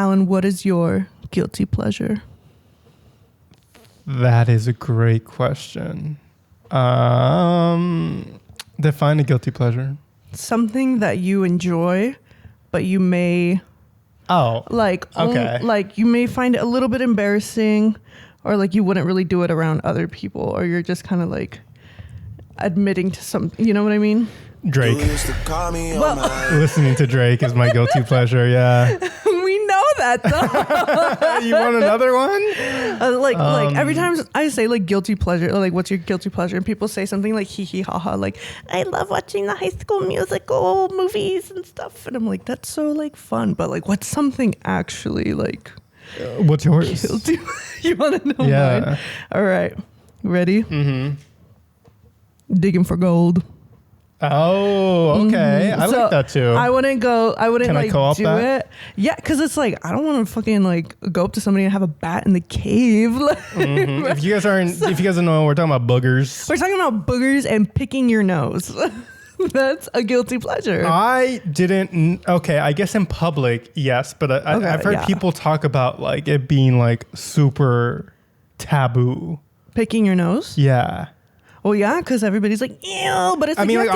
Alan, what is your guilty pleasure? That is a great question. Define a guilty pleasure. Something that you enjoy, but you may like you may find it a little bit embarrassing, or like you wouldn't really do it around other people, or you're just kind of like admitting to something. You know what I mean? Drake. Listening to Drake is my guilty pleasure. Yeah. We know that though. You want another one? Like every time I say like guilty pleasure, or like what's your guilty pleasure, and people say something like hee hee ha ha, like I love watching the High School Musical movies and stuff, and I'm like, that's so like fun, but like what's something actually like what's yours? Guilty? You want to know mine? All right, ready? Mm-hmm. Digging for gold. Oh, okay. I like that too. I wouldn't Can like do it. Yeah, because it's like I don't want to fucking like go up to somebody and have a bat in the cave. Mm-hmm. If you guys don't know, we're talking about boogers. We're talking about boogers and picking your nose. That's a guilty pleasure. I didn't. Okay, I guess in public, yes, but I've heard people talk about like it being like super taboo. Picking your nose? Yeah. Well, yeah, because everybody's like, ew, but it's like, you have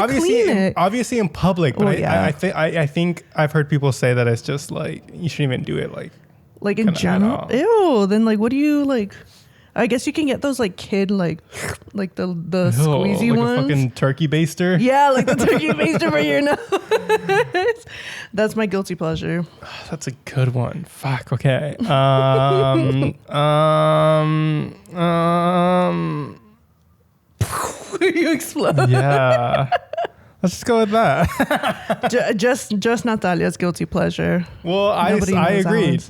obviously in public, but I think I've heard people say that it's just like, you shouldn't even do it like in general. Ew, then like, what do you like? I guess you can get those like kid, like the squeezy like ones. A fucking turkey baster. Yeah, like the turkey baster for your nose. That's my guilty pleasure. That's a good one. Fuck, okay. You explode. Yeah. Let's just go with that. just Natalia's guilty pleasure. Well, I agreed.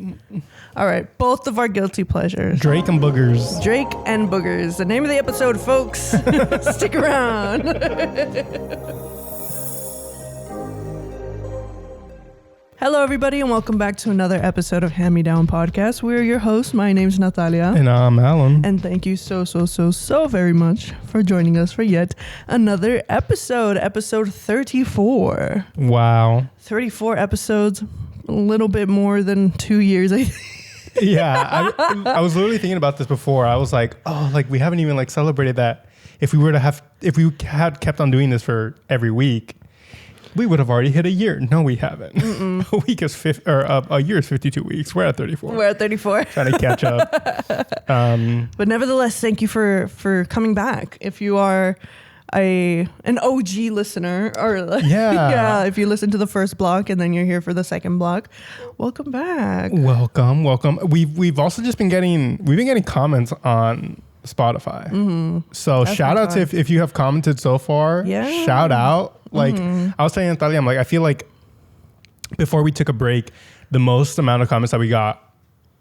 All right, both of our guilty pleasures. Drake and boogers. Drake and boogers. The name of the episode, folks. Stick around. Hello, everybody, and welcome back to another episode of Hand Me Down Podcast. We're your hosts. My name's Natalia. And I'm Alan. And thank you so very much for joining us for yet another episode 34. Wow. 34 episodes, a little bit more than 2 years, I think. Yeah, I was literally thinking about this before. I was like, oh, like we haven't even like celebrated that. If we had kept on doing this for every week, we would have already hit a year. No, we haven't. A week is a year is 52 weeks. We're at 34. We're at 34. Trying to catch up. But nevertheless, thank you for coming back. If you are an OG listener, or if you listen to the first block and then you're here for the second block, welcome back. Welcome. We've also just been getting comments on Spotify. Mm-hmm. So that's shout out to if you have commented so far. Yeah. Shout out. Like I was telling Natalia, I'm like, I feel like before we took a break, the most amount of comments that we got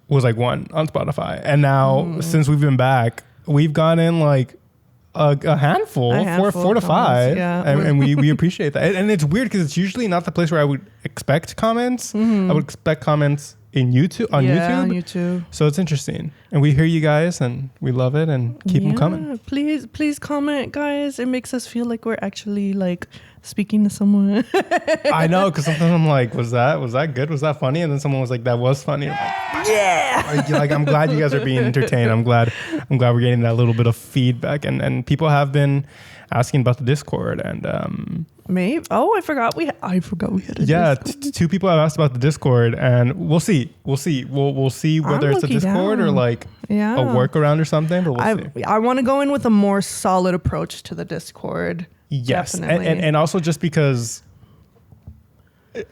was like one on Spotify. And now since we've been back, we've gotten like a handful, four to five. Yeah. And we appreciate that. And it's weird because it's usually not the place where I would expect comments. Mm-hmm. I would expect comments on YouTube. So it's interesting. And we hear you guys and we love it and keep them coming. Please comment, guys. It makes us feel like we're actually like speaking to someone. I know, because sometimes I'm like, was that good? Was that funny? And then someone was like, that was funny. I'm like, yeah. Like, I'm glad you guys are being entertained. I'm glad we're getting that little bit of feedback. And people have been asking about the Discord and maybe. Oh, I forgot we had a Discord. Yeah, two people have asked about the Discord, and we'll see. We'll see whether it's a Discord or like a workaround or something. But we'll see. I want to go in with a more solid approach to the Discord. Yes, and also just because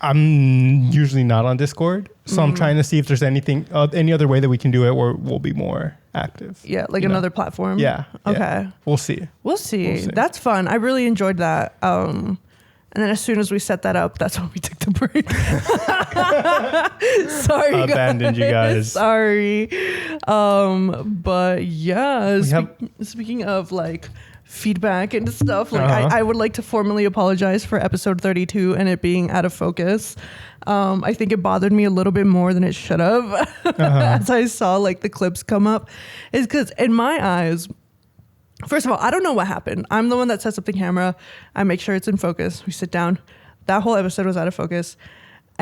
I'm usually not on Discord, so I'm trying to see if there's any other way that we can do it where we'll be more active. Yeah, like another platform. Yeah. Okay. Yeah. We'll see. That's fun. I really enjoyed that. And then as soon as we set that up, that's when we took the break. Sorry, abandoned you guys. Sorry. But yeah, speaking of like feedback and stuff, like I would like to formally apologize for episode 32 and it being out of focus. I think it bothered me a little bit more than it should have as I saw like the clips come up. Is because in my eyes, first of all, I don't know what happened. I'm the one that sets up the camera. I make sure it's in focus. We sit down. That whole episode was out of focus.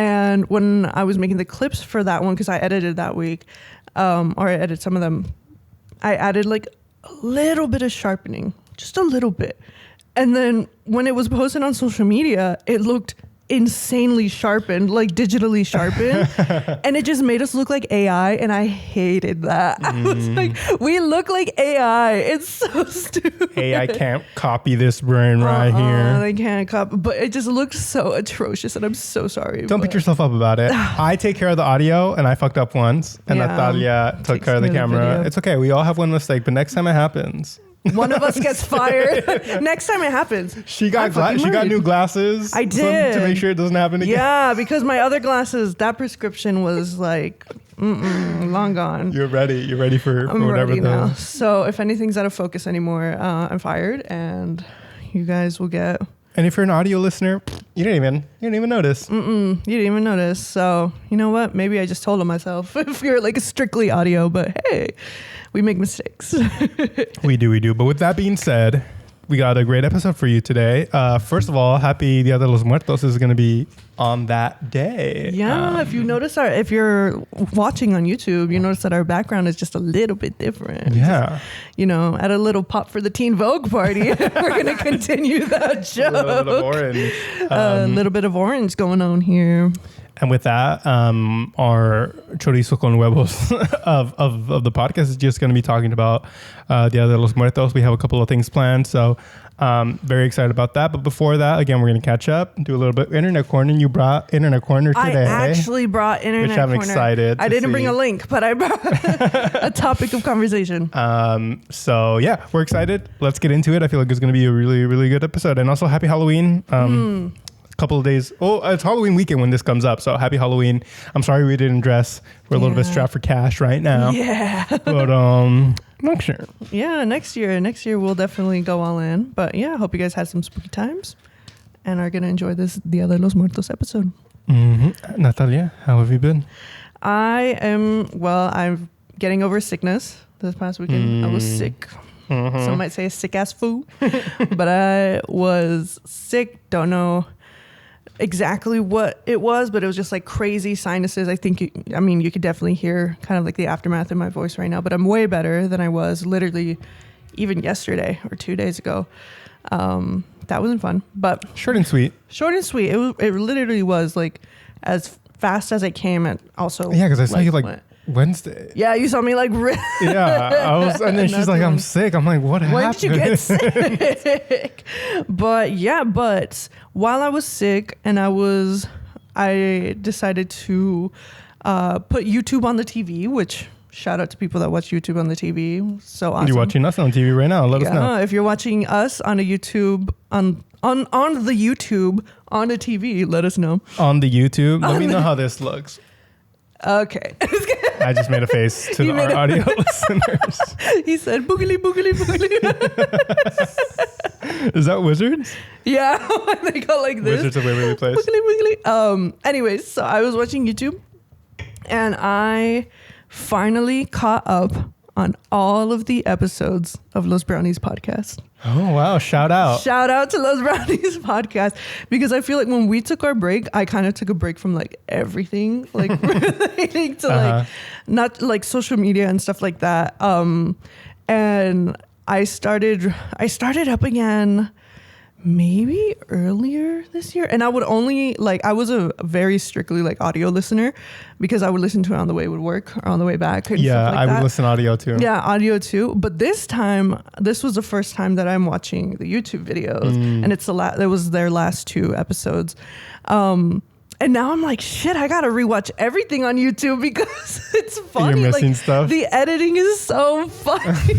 And when I was making the clips for that one, because I edited that week, or I edited some of them, I added like a little bit of sharpening, just a little bit. And then when it was posted on social media, it looked insanely sharpened, like digitally sharpened. And it just made us look like AI. And I hated that. I was like, we look like AI. It's so stupid. AI can't copy this brain right here. They can't copy. But it just looked so atrocious. And I'm so sorry. Don't beat yourself up about it. I take care of the audio and I fucked up once. And Natalia took care of the camera. It's okay. We all have one mistake. But next time it happens, one of us gets fired. Next time it happens. She got new glasses. I did. To make sure it doesn't happen again. Yeah, because my other glasses, that prescription was like, long gone. You're ready. You're ready for whatever ready now. So if anything's out of focus anymore, I'm fired, and you guys will get. And if you're an audio listener, you didn't even notice. You didn't even notice. So you know what? Maybe I just told on myself. If you're like strictly audio, but hey, we make mistakes. We do. But with that being said, we got a great episode for you today. First of all, happy Dia de los Muertos is going to be on that day. Yeah, if you notice if you're watching on YouTube, you notice that our background is just a little bit different. Yeah. Just, at a little pop for the Teen Vogue party. We're going to continue that joke. A little bit of orange. A little bit of orange going on here. And with that, our chorizo con huevos of the podcast is just going to be talking about Dia de los Muertos. We have a couple of things planned, so very excited about that. But before that, again, we're going to catch up, do a little bit of Internet Corner. You brought Internet Corner today. I actually brought Internet Corner. Which I'm excited. I didn't bring a link, but I brought a topic of conversation. So yeah, we're excited. Let's get into it. I feel like it's going to be a really, really good episode. And also happy Halloween. Couple of days. It's Halloween weekend when this comes up, so happy Halloween. I'm sorry we didn't dress. We're a little bit strapped for cash right now. Yeah. But next year. Yeah, next year we'll definitely go all in. But yeah, hope you guys had some spooky times and are gonna enjoy this Dia de los Muertos episode. Natalia, how have you been? I'm getting over sickness. This past weekend I was sick. Some might say a sick ass foo. But I was sick, don't know exactly what it was, but it was just like crazy sinuses. I think you could definitely hear kind of like the aftermath in my voice right now, but I'm way better than I was literally even yesterday or 2 days ago. That wasn't fun, but short and sweet. It literally was like as fast as it came. And also, yeah, because I saw you like Wednesday. Yeah, you saw me like I was, and then she's like, I'm sick. I'm like, what happened? When did you get sick? But while I was sick and I decided to put YouTube on the TV, which shout out to people that watch YouTube on the TV. So awesome. You're watching us on TV right now. Let us know. If you're watching us on a YouTube on the YouTube on a TV, let us know. On the YouTube. Let me know how this looks. Okay. I just made a face to our audio listeners. He said, boogly, boogly, boogly. Is that Wizards? Yeah. They go like this. Wizards of Waverly Place. Boogly, boogly. Anyways, so I was watching YouTube and I finally caught up on all of the episodes of Los Brownies podcast. Oh, wow. Shout out to Los Brownies podcast, because I feel like when we took our break, I kind of took a break from like everything, like relating to like not like social media and stuff like that. And I started up again maybe earlier this year, and I would only I was a very strictly like audio listener because I would listen to it on the way to work or on the way back. And stuff like I would listen audio too. Yeah, audio too. But this was the first time that I'm watching the YouTube videos, and it was their last 2 episodes. And now I'm like, shit, I gotta rewatch everything on YouTube because it's funny. You're missing stuff. The editing is so funny.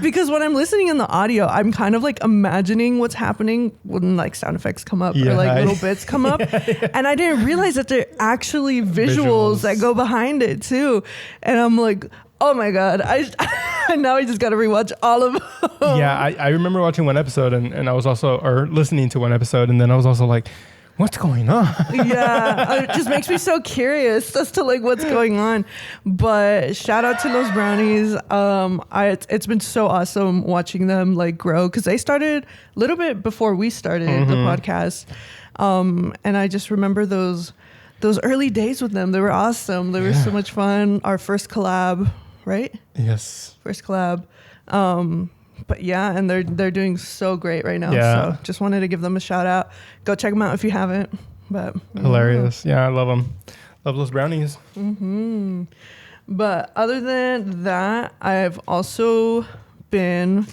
Because when I'm listening in the audio, I'm kind of like imagining what's happening when like sound effects come up or like little bits come up. And I didn't realize that they're actually visuals that go behind it too. And I'm like, oh my God, now I just got to rewatch all of them. Yeah, I remember watching one episode and I was also listening to one episode, and then I was also like, what's going on? Yeah, it just makes me so curious as to like what's going on. But shout out to Los Brownies. It's been so awesome watching them like grow, because they started a little bit before we started the podcast. And I just remember those early days with them. They were awesome. They were so much fun. Our first collab, right? Yes. First collab. But yeah, and they're doing so great right now. Yeah. So just wanted to give them a shout out. Go check them out if you haven't. But hilarious. Yeah, I love them. Love those brownies. Mm-hmm. But other than that, I've also been,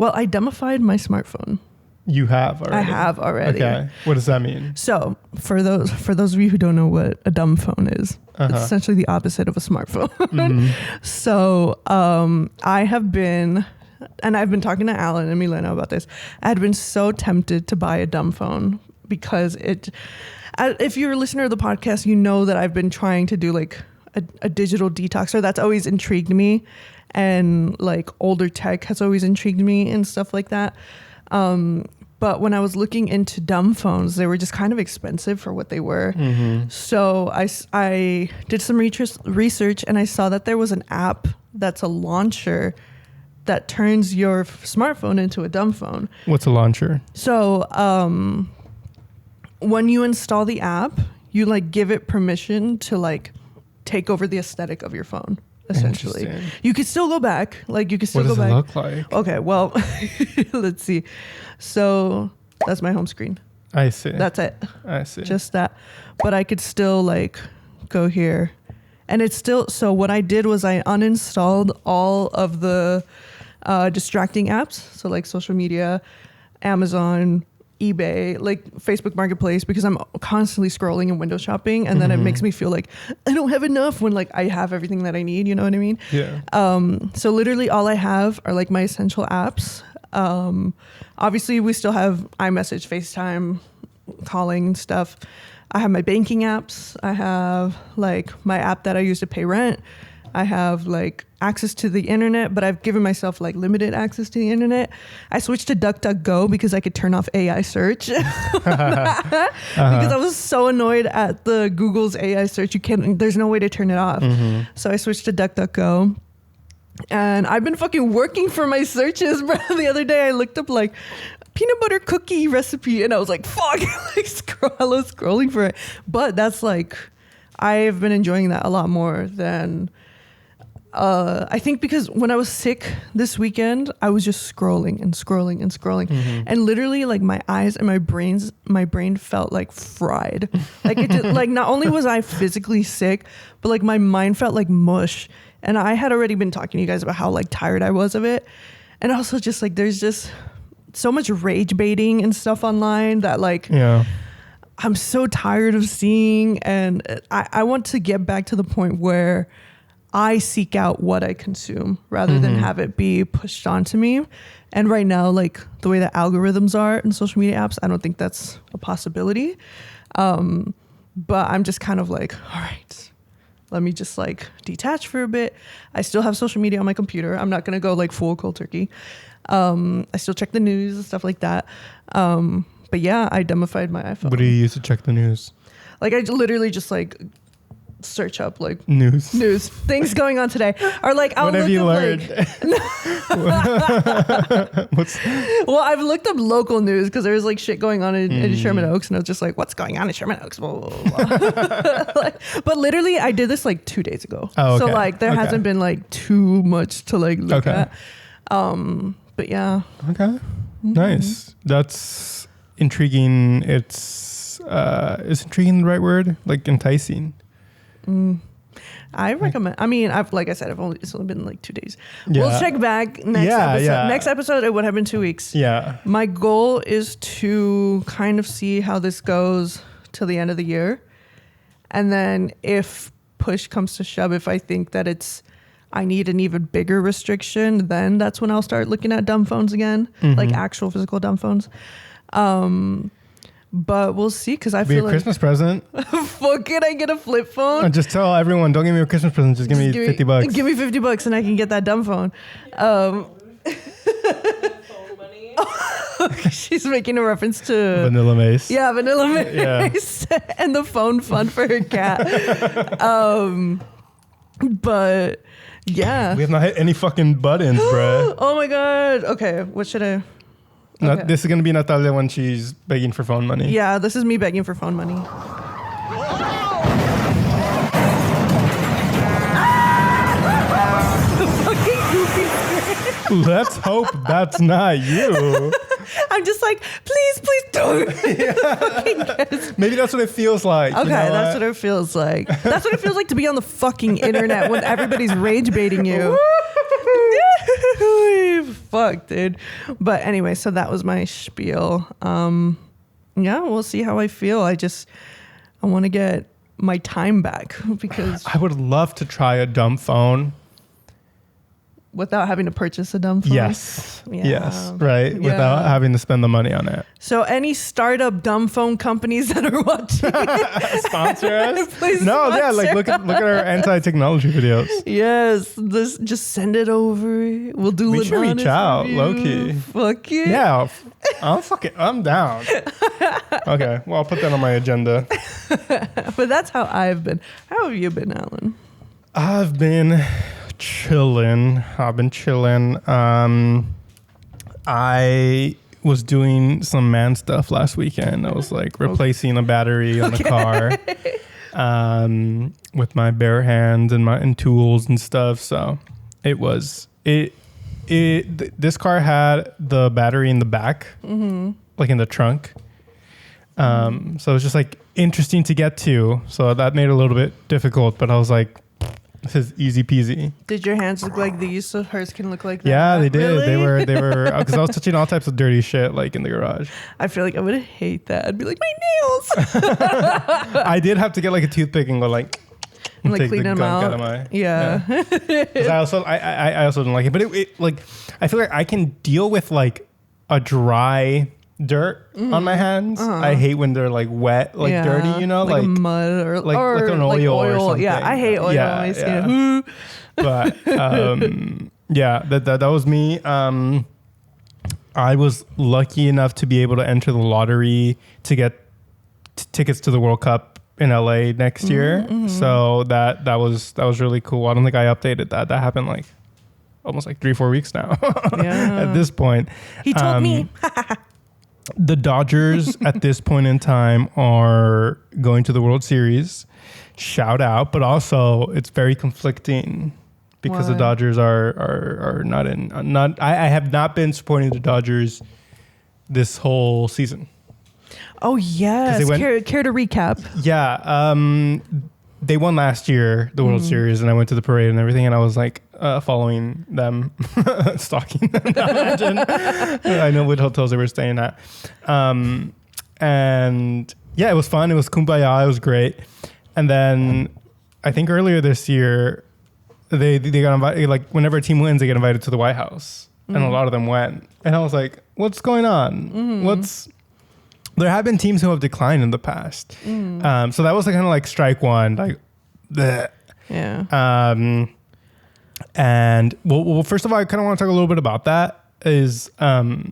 I dumbified my smartphone. You have already? I have already. Okay. What does that mean? So for those of you who don't know what a dumb phone is, it's essentially the opposite of a smartphone. Mm-hmm. So I have been, and I've been talking to Alan and Milena about this. I had been so tempted to buy a dumb phone because if you're a listener of the podcast, you know that I've been trying to do like a digital detox, or that's always intrigued me, and like older tech has always intrigued me and stuff like that. But when I was looking into dumb phones, they were just kind of expensive for what they were. Mm-hmm. So I did some research and I saw that there was an app that's a launcher that turns your smartphone into a dumb phone. What's a launcher? So when you install the app, you like give it permission to like take over the aesthetic of your phone. Essentially, you could still go back. Like you could still go back. What does it look like? Okay, well, let's see. So that's my home screen. I see. That's it. I see. Just that. But I could still like go here, and it's still. So what I did was I uninstalled all of the distracting apps. So like social media, Amazon, eBay, like Facebook Marketplace, because I'm constantly scrolling and window shopping, and then it makes me feel like I don't have enough when like I have everything that I need, you know what I mean? Yeah. So literally all I have are like my essential apps. Obviously we still have iMessage, FaceTime, calling and stuff. I have my banking apps. I have like my app that I use to pay rent. I have like access to the internet, but I've given myself like limited access to the internet. I switched to DuckDuckGo because I could turn off AI search because I was so annoyed at the Google's AI search. There's no way to turn it off. Mm-hmm. So I switched to DuckDuckGo, and I've been fucking working for my searches, bro. The other day I looked up like peanut butter cookie recipe, and I was like, fuck, like I was scrolling for it. But that's like, I've been enjoying that a lot more than I think, because when I was sick this weekend, I was just scrolling and scrolling and scrolling, and literally like my eyes and my brain felt like fried. Like it did, like not only was I physically sick, but like my mind felt like mush. And I had already been talking to you guys about how like tired I was of it, and also just like there's just so much rage baiting and stuff online that like I'm so tired of seeing, and I want to get back to the point where I seek out what I consume rather than have it be pushed onto me. And right now, like the way that algorithms are in social media apps, I don't think that's a possibility. But I'm just kind of like, all right, let me just like detach for a bit. I still have social media on my computer. I'm not going to go like full cold turkey. I still check the news and stuff like that. But yeah, I dumbified my iPhone. What do you use to check the news? Like I literally just like search up like news things going on today, or like I'll what have you learned? Well, I've looked up local news because there's like shit going on in Sherman Oaks, and I was just like, what's going on in Sherman Oaks? Blah, blah, blah. Like, but literally I did this like 2 days ago. Oh, okay. So like there hasn't been like too much to like look at. But yeah. Okay. Nice. That's intriguing. Is intriguing the right word? Like enticing? I recommend. I mean, it's only been like 2 days. Yeah. We'll check back next episode. Yeah. Next episode, it would have been 2 weeks. Yeah. My goal is to kind of see how this goes till the end of the year, and then if push comes to shove, if I think that I need an even bigger restriction, then that's when I'll start looking at dumb phones again, like actual physical dumb phones. But we'll see, because I feel like... Christmas present. Fuck it, I get a flip phone. And just tell everyone, don't give me a Christmas present, just give me $50. Give me $50 and I can get that dumb phone. She's making a reference to... Vanilla Mace. Yeah, Vanilla Mace. Yeah. And the phone fund for her cat. But yeah. We have not hit any fucking buttons, bruh. Oh my God. Okay, what should I... Okay. This is going to be Natalia when she's begging for phone money. Yeah, this is me begging for phone money. Let's hope that's not you. I'm just like, please don't. Maybe that's what it feels like. Okay, that's what it feels like. That's what it feels like to be on the fucking internet when everybody's rage baiting you. Fuck, dude. But anyway, so that was my spiel. Yeah, we'll see how I feel. I want to get my time back because I would love to try a dumb phone. Without having to purchase a dumb phone? Yes. Yeah. Yes. Right. Yeah. Without having to spend the money on it. So any startup dumb phone companies that are watching sponsor us? Please no, sponsor. yeah, like look at our anti-technology videos. Yes. Just send it over. We'll do we should reach out, low key. Fuck it. Yeah. I'm down. Okay. Well, I'll put that on my agenda. But that's how I've been. How have you been, Alan? I've been chilling. I was doing some man stuff last weekend. I was like replacing a battery on the car with my bare hands and tools and stuff. So this car had the battery in the back, like in the trunk. So it was just like interesting to get to. So that made it a little bit difficult, but I was like, this is easy peasy. Did your hands look like these so hers can look like that? Yeah, they did. Really? They were because I was touching all types of dirty shit like in the garage. I feel like I would hate that. I'd be like, my nails. I did have to get like a toothpick and go like take clean them out. Of my, yeah. I also didn't like it, but it like I feel like I can deal with like a dry dirt on my hands. I hate when they're like wet, like dirty, like mud or like an oil or something. Yeah, I hate oil on my skin. But that was me. I was lucky enough to be able to enter the lottery to get tickets to the World Cup in LA next year. So that was really cool. I don't think I updated that. That happened like almost like 3-4 weeks now. At this point, he told me. The Dodgers at this point in time are going to the World Series. Shout out, but also it's very conflicting because the Dodgers are not in. I have not been supporting the Dodgers this whole season. Oh yes, care to recap? Yeah, they won last year the World Series, and I went to the parade and everything, and I was like following them, stalking them. Imagine. I know what hotels they were staying at, and yeah, it was fun. It was kumbaya. It was great. And then I think earlier this year, they got invited. Like whenever a team wins, they get invited to the White House, and a lot of them went. And I was like, "What's going on? There have been teams who have declined in the past. So that was kind of like strike one, like, bleh. Yeah. And well, first of all, I kind of want to talk a little bit about that. Is I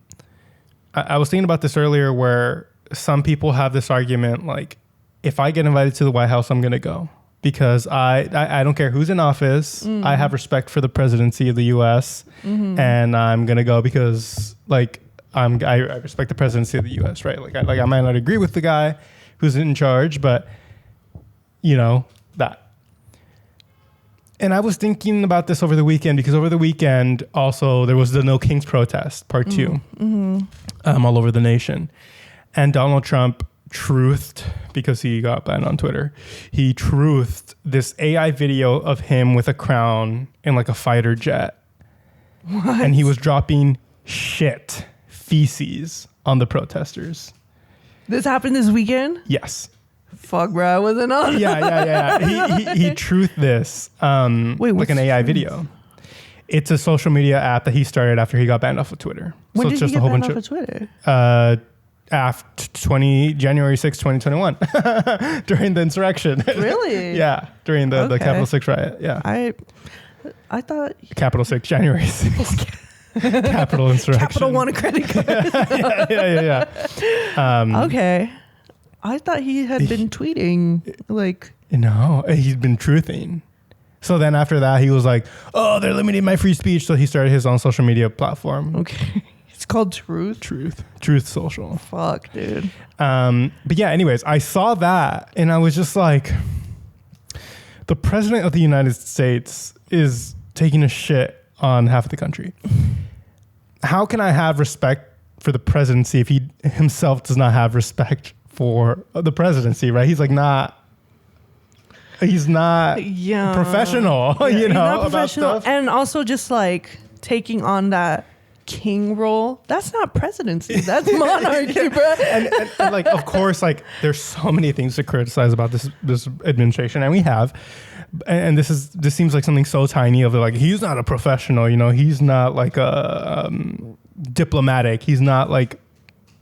was thinking about this earlier, where some people have this argument like, if I get invited to the White House, I'm gonna go because I don't care who's in office. I have respect for the presidency of the U.S. And I'm gonna go because like. I respect the presidency of the U.S., right? Like I might not agree with the guy who's in charge, but that. And I was thinking about this over the weekend because over the weekend also there was the No Kings protest, part 2, all over the nation, and Donald Trump truthed because he got banned on Twitter. He truthed this AI video of him with a crown in like a fighter jet, and he was dropping feces on the protesters. This happened this weekend? Yes. Fuck, bro, I wasn't on. Yeah. He truthed this, like an AI video. It's a social media app that he started after he got banned off of Twitter. When did he get banned off of Twitter? January 6, 2021, during the insurrection. Really? Yeah, during the Capital 6 riot. Yeah. I thought Capital 6, January 6. Capital insurrection. Capital One a credit card. Yeah. Okay. I thought he had been tweeting like. No, he's been truthing. So then after that, he was like, "Oh, they're limiting my free speech." So he started his own social media platform. Okay. It's called Truth? Truth Social. Fuck, dude. But yeah, anyways, I saw that and I was just like, the president of the United States is taking a shit on half of the country. How can I have respect for the presidency if he himself does not have respect for the presidency, right? He's not professional, you know, not professional. About stuff. And also just like taking on that king role. That's not presidency. That's monarchy, bro. And like, of course, like there's so many things to criticize about this administration, and we have. And this seems like something so tiny of like, he's not a professional, you know, he's not like a diplomatic. He's not like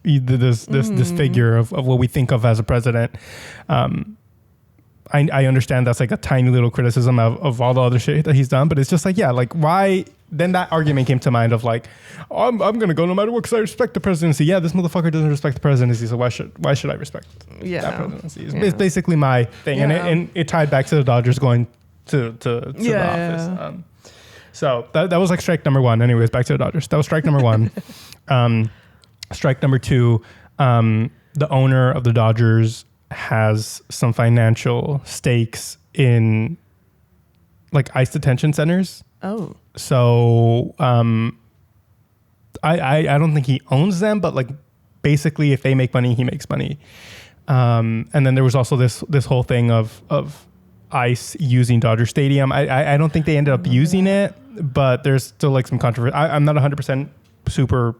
this figure of what we think of as a president. I understand that's like a tiny little criticism of all the other shit that he's done, but it's just like, yeah, like why? Then that argument came to mind of like, oh, I'm going to go no matter what because I respect the presidency. Yeah, this motherfucker doesn't respect the presidency, so why should I respect that presidency? It's basically my thing, and it tied back to the Dodgers going to the office. So that was like strike number one. Anyways, back to the Dodgers. That was strike number one. Strike number two, the owner of the Dodgers has some financial stakes in like ICE detention centers. Oh. So I don't think he owns them, but like basically if they make money, he makes money. And then there was also this whole thing of ICE using Dodger Stadium. I don't think they ended up using it, but there's still like some controversy. I'm not 100% super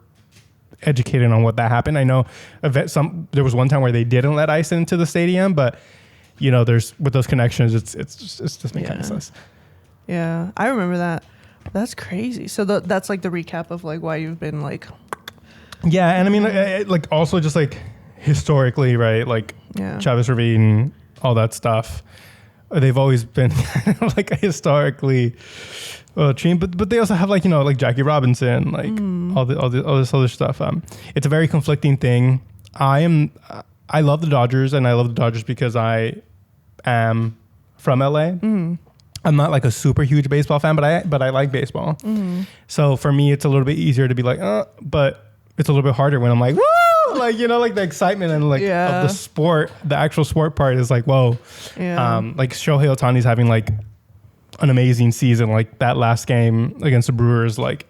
educated on what that happened. I know there was one time where they didn't let ICE into the stadium, but you know, there's with those connections, it's just making kind of sense. Yeah, I remember that. That's crazy. So that's like the recap of like why you've been like. Yeah, and I mean, like also just like historically, right? Like Chavez Ravine, all that stuff. They've always been like historically team, but they also have like, you know, like Jackie Robinson, like all this other stuff. It's a very conflicting thing. I love the Dodgers, and I love the Dodgers because I am from LA. I'm not like a super huge baseball fan, but I like baseball. So for me, it's a little bit easier to be like, but it's a little bit harder when I'm like, woo! Like, you know, like the excitement and like of the sport, the actual sport part is like, whoa. Like Shohei Ohtani's having like an amazing season. Like that last game against the Brewers, like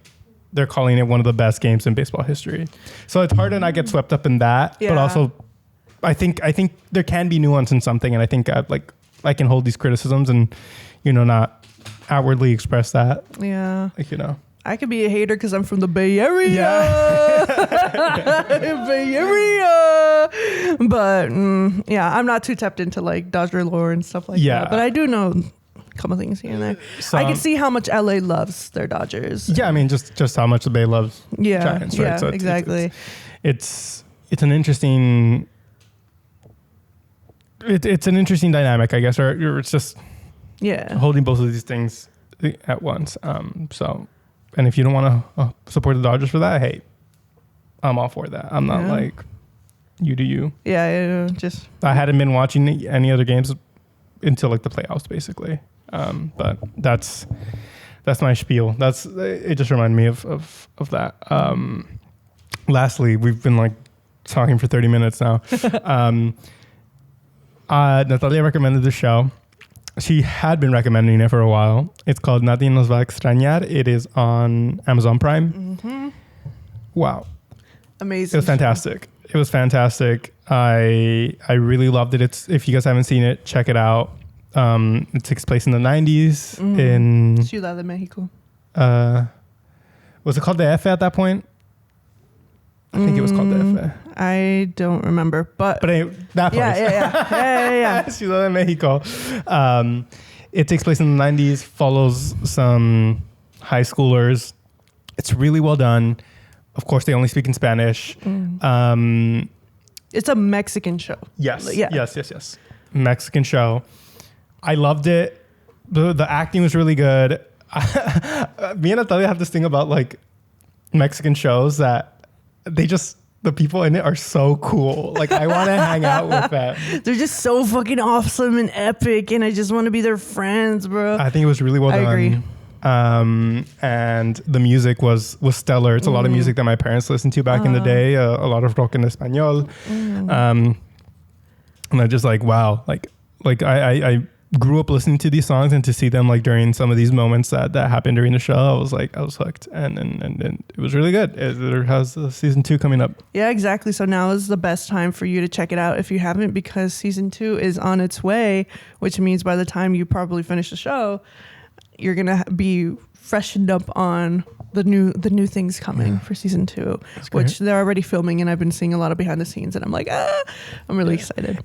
they're calling it one of the best games in baseball history. So it's hard to not get swept up in that, but also I think there can be nuance in something, and I think I can hold these criticisms and, you know, not outwardly express that. Yeah. Like, you know. I could be a hater because I'm from the Bay Area. Yeah. Bay Area. But I'm not too tapped into like Dodger lore and stuff like that. But I do know a couple things here and there. I can see how much LA loves their Dodgers. Yeah, I mean just how much the Bay loves Giants, right? Yeah, so exactly. It's an interesting it's an interesting dynamic, I guess, or it's just holding both of these things at once. And if you don't want to support the Dodgers for that, hey, I'm all for that. I'm not like, you do you. Yeah, I hadn't been watching any other games until like the playoffs, basically. But that's my spiel. It just reminded me of that. Lastly, we've been like talking for 30 minutes now. Natalia recommended the show. She had been recommending it for a while. It's called Nadie nos va a extrañar. It is on Amazon Prime. Wow. Amazing. It was fantastic. It was fantastic. I really loved it. If you guys haven't seen it, check it out. It takes place in the 90s in Ciudad de Mexico. Was it called the F at that point? I think it was called the F. I don't remember, but anyway, that place. Yeah. Ciudad de Mexico. It takes place in the 90s, follows some high schoolers. It's really well done. Of course, they only speak in Spanish. It's a Mexican show. Yes. Yes. Mexican show. I loved it. The acting was really good. Me and Natalia have this thing about like Mexican shows that the people in it are so cool. Like I want to hang out with them. They're just so fucking awesome and epic, and I just want to be their friends, bro. I think it was really well done. I agree. And the music was stellar. It's a lot of music that my parents listened to back in the day, a lot of rock en español. And I just like, wow, like I grew up listening to these songs, and to see them like during some of these moments that happened during the show, I was hooked, and it was really good. It has season 2 coming up. Yeah, exactly. So now is the best time for you to check it out if you haven't, because season 2 is on its way, which means by the time you probably finish the show, you're gonna be freshened up on the new things coming for season 2, which they're already filming, and I've been seeing a lot of behind the scenes, and I'm like, I'm really excited.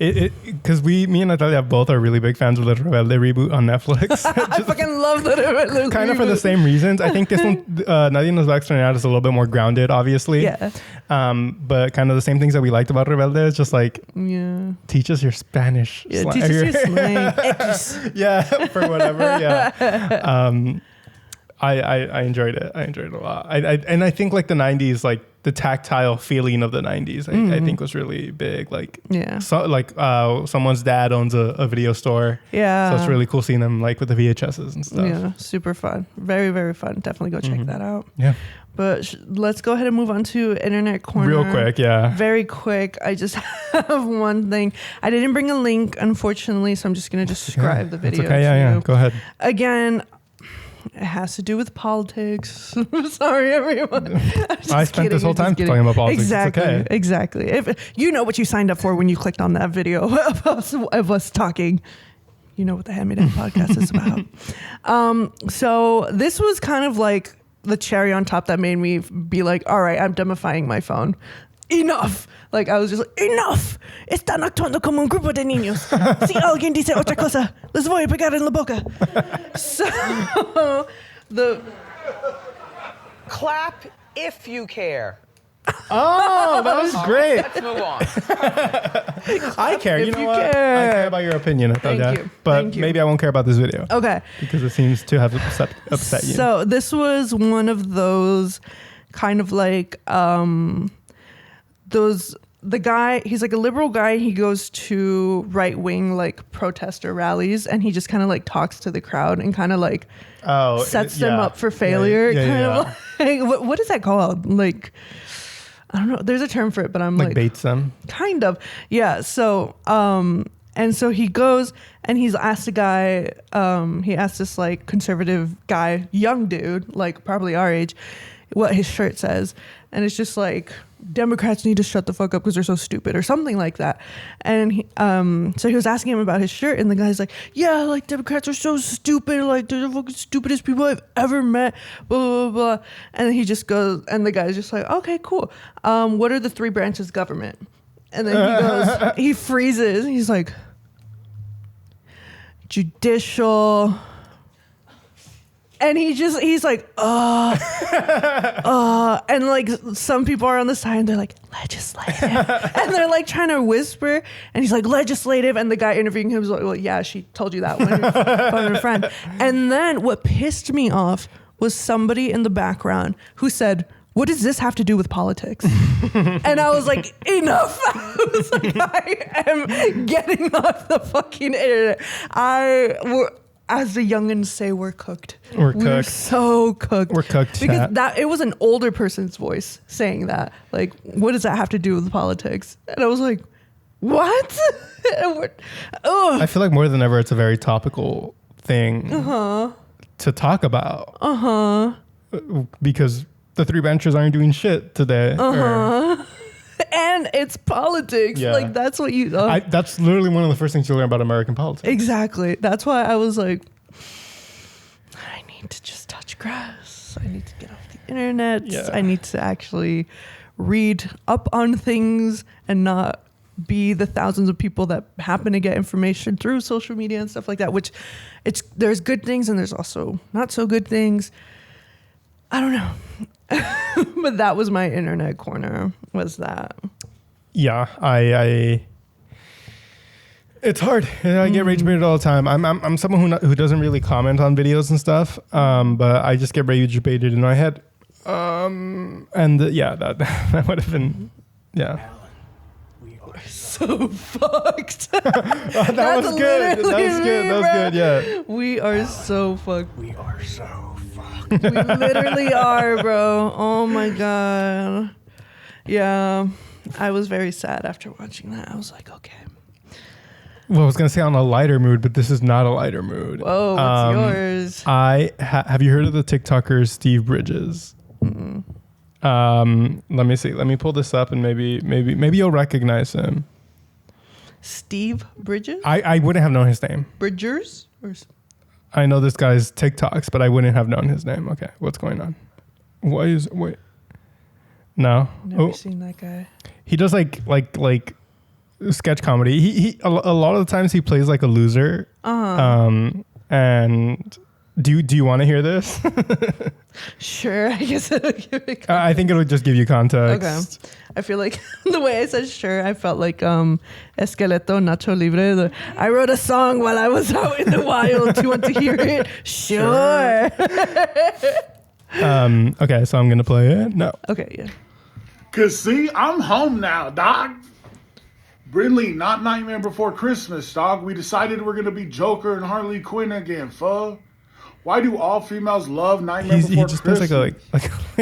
Because me and Natalia both are really big fans of the Rebelde reboot on Netflix. I fucking love the Rebelde kind of for the same reasons. I think this one, Nadie nos va a extrañar, is a little bit more grounded, obviously. Yeah. But kind of the same things that we liked about Rebelde is just like, teach us your Spanish. Yeah, teach us your slang. Yeah, for whatever. Yeah. I enjoyed it. I enjoyed it a lot. And I think like the 90s, like the tactile feeling of the 90s, I think was really big. Like, someone's dad owns a video store. Yeah. So it's really cool seeing them like with the VHSs and stuff. Yeah. Super fun. Very, very fun. Definitely go check that out. Yeah. But let's go ahead and move on to Internet Corner. Real quick, yeah. Very quick. I just have one thing. I didn't bring a link, unfortunately, so I'm just going to describe the video. That's okay, yeah. Go ahead. Again, it has to do with politics. Sorry, everyone. I spent this whole time talking about politics. Exactly. It's okay. Exactly. If you know what you signed up for when you clicked on that video of us talking, you know what the Hand Me Down podcast is about. So this was kind of like the cherry on top that made me be like, all right, I'm dumbifying my phone. Enough. Like, I was just like, enough. Están actuando como un grupo de niños. Si alguien dice otra cosa, les voy a pegar en la boca. So, the clap if you care. Oh, that was great. Let's move on. I care. You know what? I care about your opinion, Thank you. But maybe I won't care about this video. Okay. Because it seems to have upset you. So this was one of those kind of like the guy, he's like a liberal guy. He goes to right wing like protester rallies, and he just kind of like talks to the crowd and kind of like sets them up for failure. Like, what is that called? Like, I don't know. There's a term for it, but I'm like baits them. Kind of. Yeah. So, and so he goes and he's asked a guy, he asked this like conservative guy, young dude, like probably our age, what his shirt says. And it's just like, Democrats need to shut the fuck up because they're so stupid or something like that. And he, so he was asking him about his shirt, and the guy's like, yeah, like Democrats are so stupid. Like they're the fucking stupidest people I've ever met, blah, blah, blah. And then he just goes, and the guy's just like, okay, cool. What are the 3 branches of government? And then he goes, he freezes. He's like, judicial. And he's like, and like some people are on the side and they're like, legislative. And they're like trying to whisper. And he's like, legislative. And the guy interviewing him was like, well, yeah, she told you that when you're a friend. And then what pissed me off was somebody in the background who said, what does this have to do with politics? And I was like, enough. I was like, I am getting off the fucking internet. As the youngins say, we're cooked. We're so cooked. We're cooked. Because it was an older person's voice saying that. Like, what does that have to do with politics? And I was like, what? I feel like more than ever, it's a very topical thing to talk about. Because the 3 branches aren't doing shit today. And it's politics. Yeah. Like, that's what you... that's literally one of the first things you learn about American politics. Exactly. That's why I was like, I need to just touch grass. I need to get off the internet. Yeah. I need to actually read up on things and not be the thousands of people that happen to get information through social media and stuff like that, which there's good things and there's also not so good things. I don't know. But that was my internet corner, was that. Yeah, it's hard. I get rage baited all the time. I'm someone who doesn't really comment on videos and stuff, but I just get rage baited in my head. That would have been, yeah. Alan, we are so fucked. That was good. That was good. Yeah. We are so fucked. We are so We literally are, bro. Oh my God. Yeah. I was very sad after watching that. I was like, okay. Well, I was going to say on a lighter mood, but this is not a lighter mood. Whoa, what's yours? Have you heard of the TikToker Steve Bridges? Mm-mm. Let me see. Let me pull this up and maybe you'll recognize him. Steve Bridges? I wouldn't have known his name. Bridgers? I know this guy's TikToks, but I wouldn't have known his name. Okay, what's going on? Wait. No. Never seen that guy. He does like sketch comedy. He a lot of the times he plays like a loser. And do you want to hear this? Sure, I guess it'll give it context. I think it'll just give you context. Okay. I feel like the way I said sure, I felt like Esqueleto Nacho Libre. I wrote a song while I was out in the wild. Do you want to hear it? Sure. Okay, so I'm gonna play it. No. Okay, yeah. Cause see, I'm home now, dog. Brindley, not Nightmare Before Christmas, dog. We decided we're gonna be Joker and Harley Quinn again, fuh. Why do all females love Nightmare Before Christmas? He just does like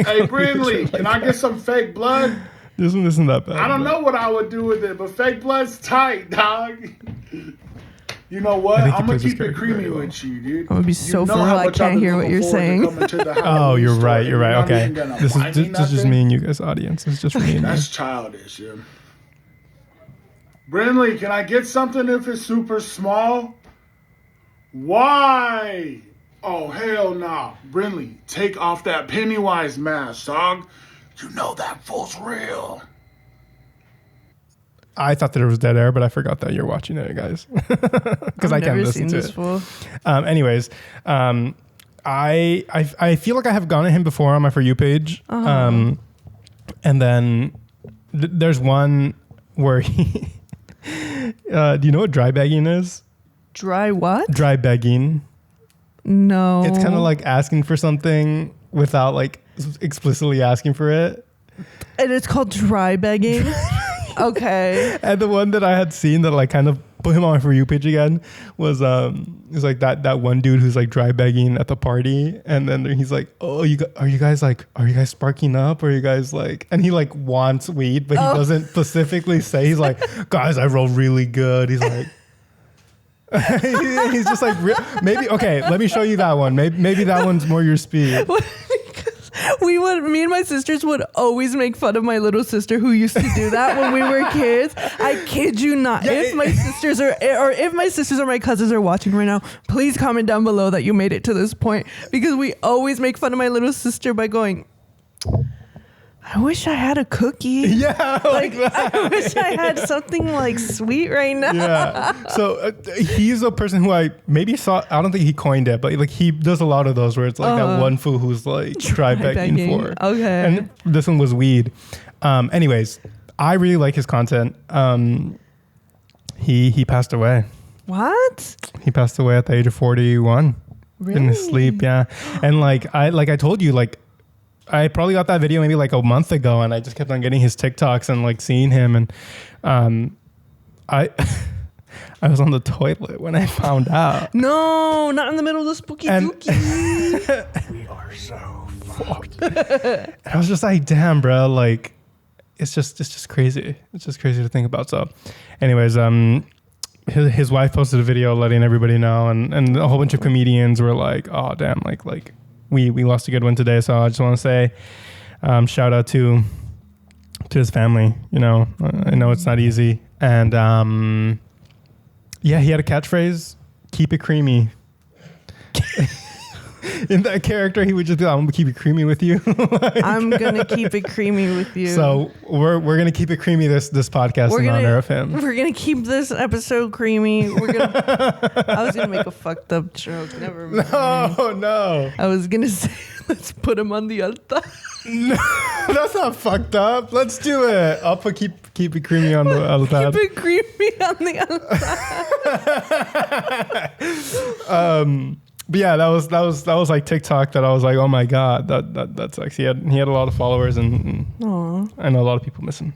hey, Brindley, can I get some fake blood? This one isn't that bad. I don't know what I would do with it, but fake blood's tight, dog. You know what? I'm gonna keep it creamy with you, dude. I'm gonna be so full. I can't hear what you're saying. Oh, you're right. You're right. Okay. This is just me and you guys, audience. It's just me and you. That's childish, yeah. Brindley, can I get something if it's super small? Why? Oh, hell nah. Brindley, take off that Pennywise mask, dog. You know that fool's real. I thought that it was dead air, but I forgot that you're watching it, guys. Because I can't listen to it. Anyways, I feel like I have gone at him before on my For You page. And then there's one where he... do you know what dry begging is? Dry what? Dry begging. No. It's kind of like asking for something without like explicitly asking for it. And it's called dry begging? Okay. And the one that I had seen that like kind of put him on my For You page again was like that one dude who's like dry begging at the party, and then he's like, oh, are you guys sparking up, or are you guys like, and he like wants weed, but he doesn't specifically say. He's like, guys, I roll really good. He's like he's just like maybe okay, let me show you that one. Maybe that one's more your speed. Me and my sisters would always make fun of my little sister who used to do that when we were kids. I kid you not. If my sisters or my cousins are watching right now, please comment down below that you made it to this point, because we always make fun of my little sister by going, I wish I had a cookie. Yeah. Like I wish I had something like sweet right now. Yeah. So he's a person who I maybe saw. I don't think he coined it, but like he does a lot of those where it's like that one fool who's like dry begging for. Okay. And this one was weed. Anyways, I really like his content. He passed away. What? He passed away at the age of 41. Really? In his sleep. Yeah. And I told you, like, I probably got that video maybe like a month ago, and I just kept on getting his TikToks and like seeing him, and I was on the toilet when I found out. No, not in the middle of the spooky dookie. We are so fucked. And I was just like, damn, bro, like it's just crazy. It's just crazy to think about. So anyways, his wife posted a video letting everybody know, and a whole bunch of comedians were like, oh damn, like we lost a good one today. So I just want to say shout out to his family. You know, I know it's not easy. And yeah, he had a catchphrase, keep it creamy. In that character, he would just be like, I'm gonna keep it creamy with you. I'm gonna keep it creamy with you. So we're gonna keep it creamy this podcast in honor of him. We're gonna keep this episode creamy. I was gonna make a fucked up joke. Never mind. No. I was gonna say, let's put him on the altar. No, that's not fucked up. Let's do it. I'll put keep it creamy on the altar. Keep it creamy on the altar. But yeah, that was like TikTok that I was like, oh my god, that sucks. He had a lot of followers, and I know a lot of people miss him.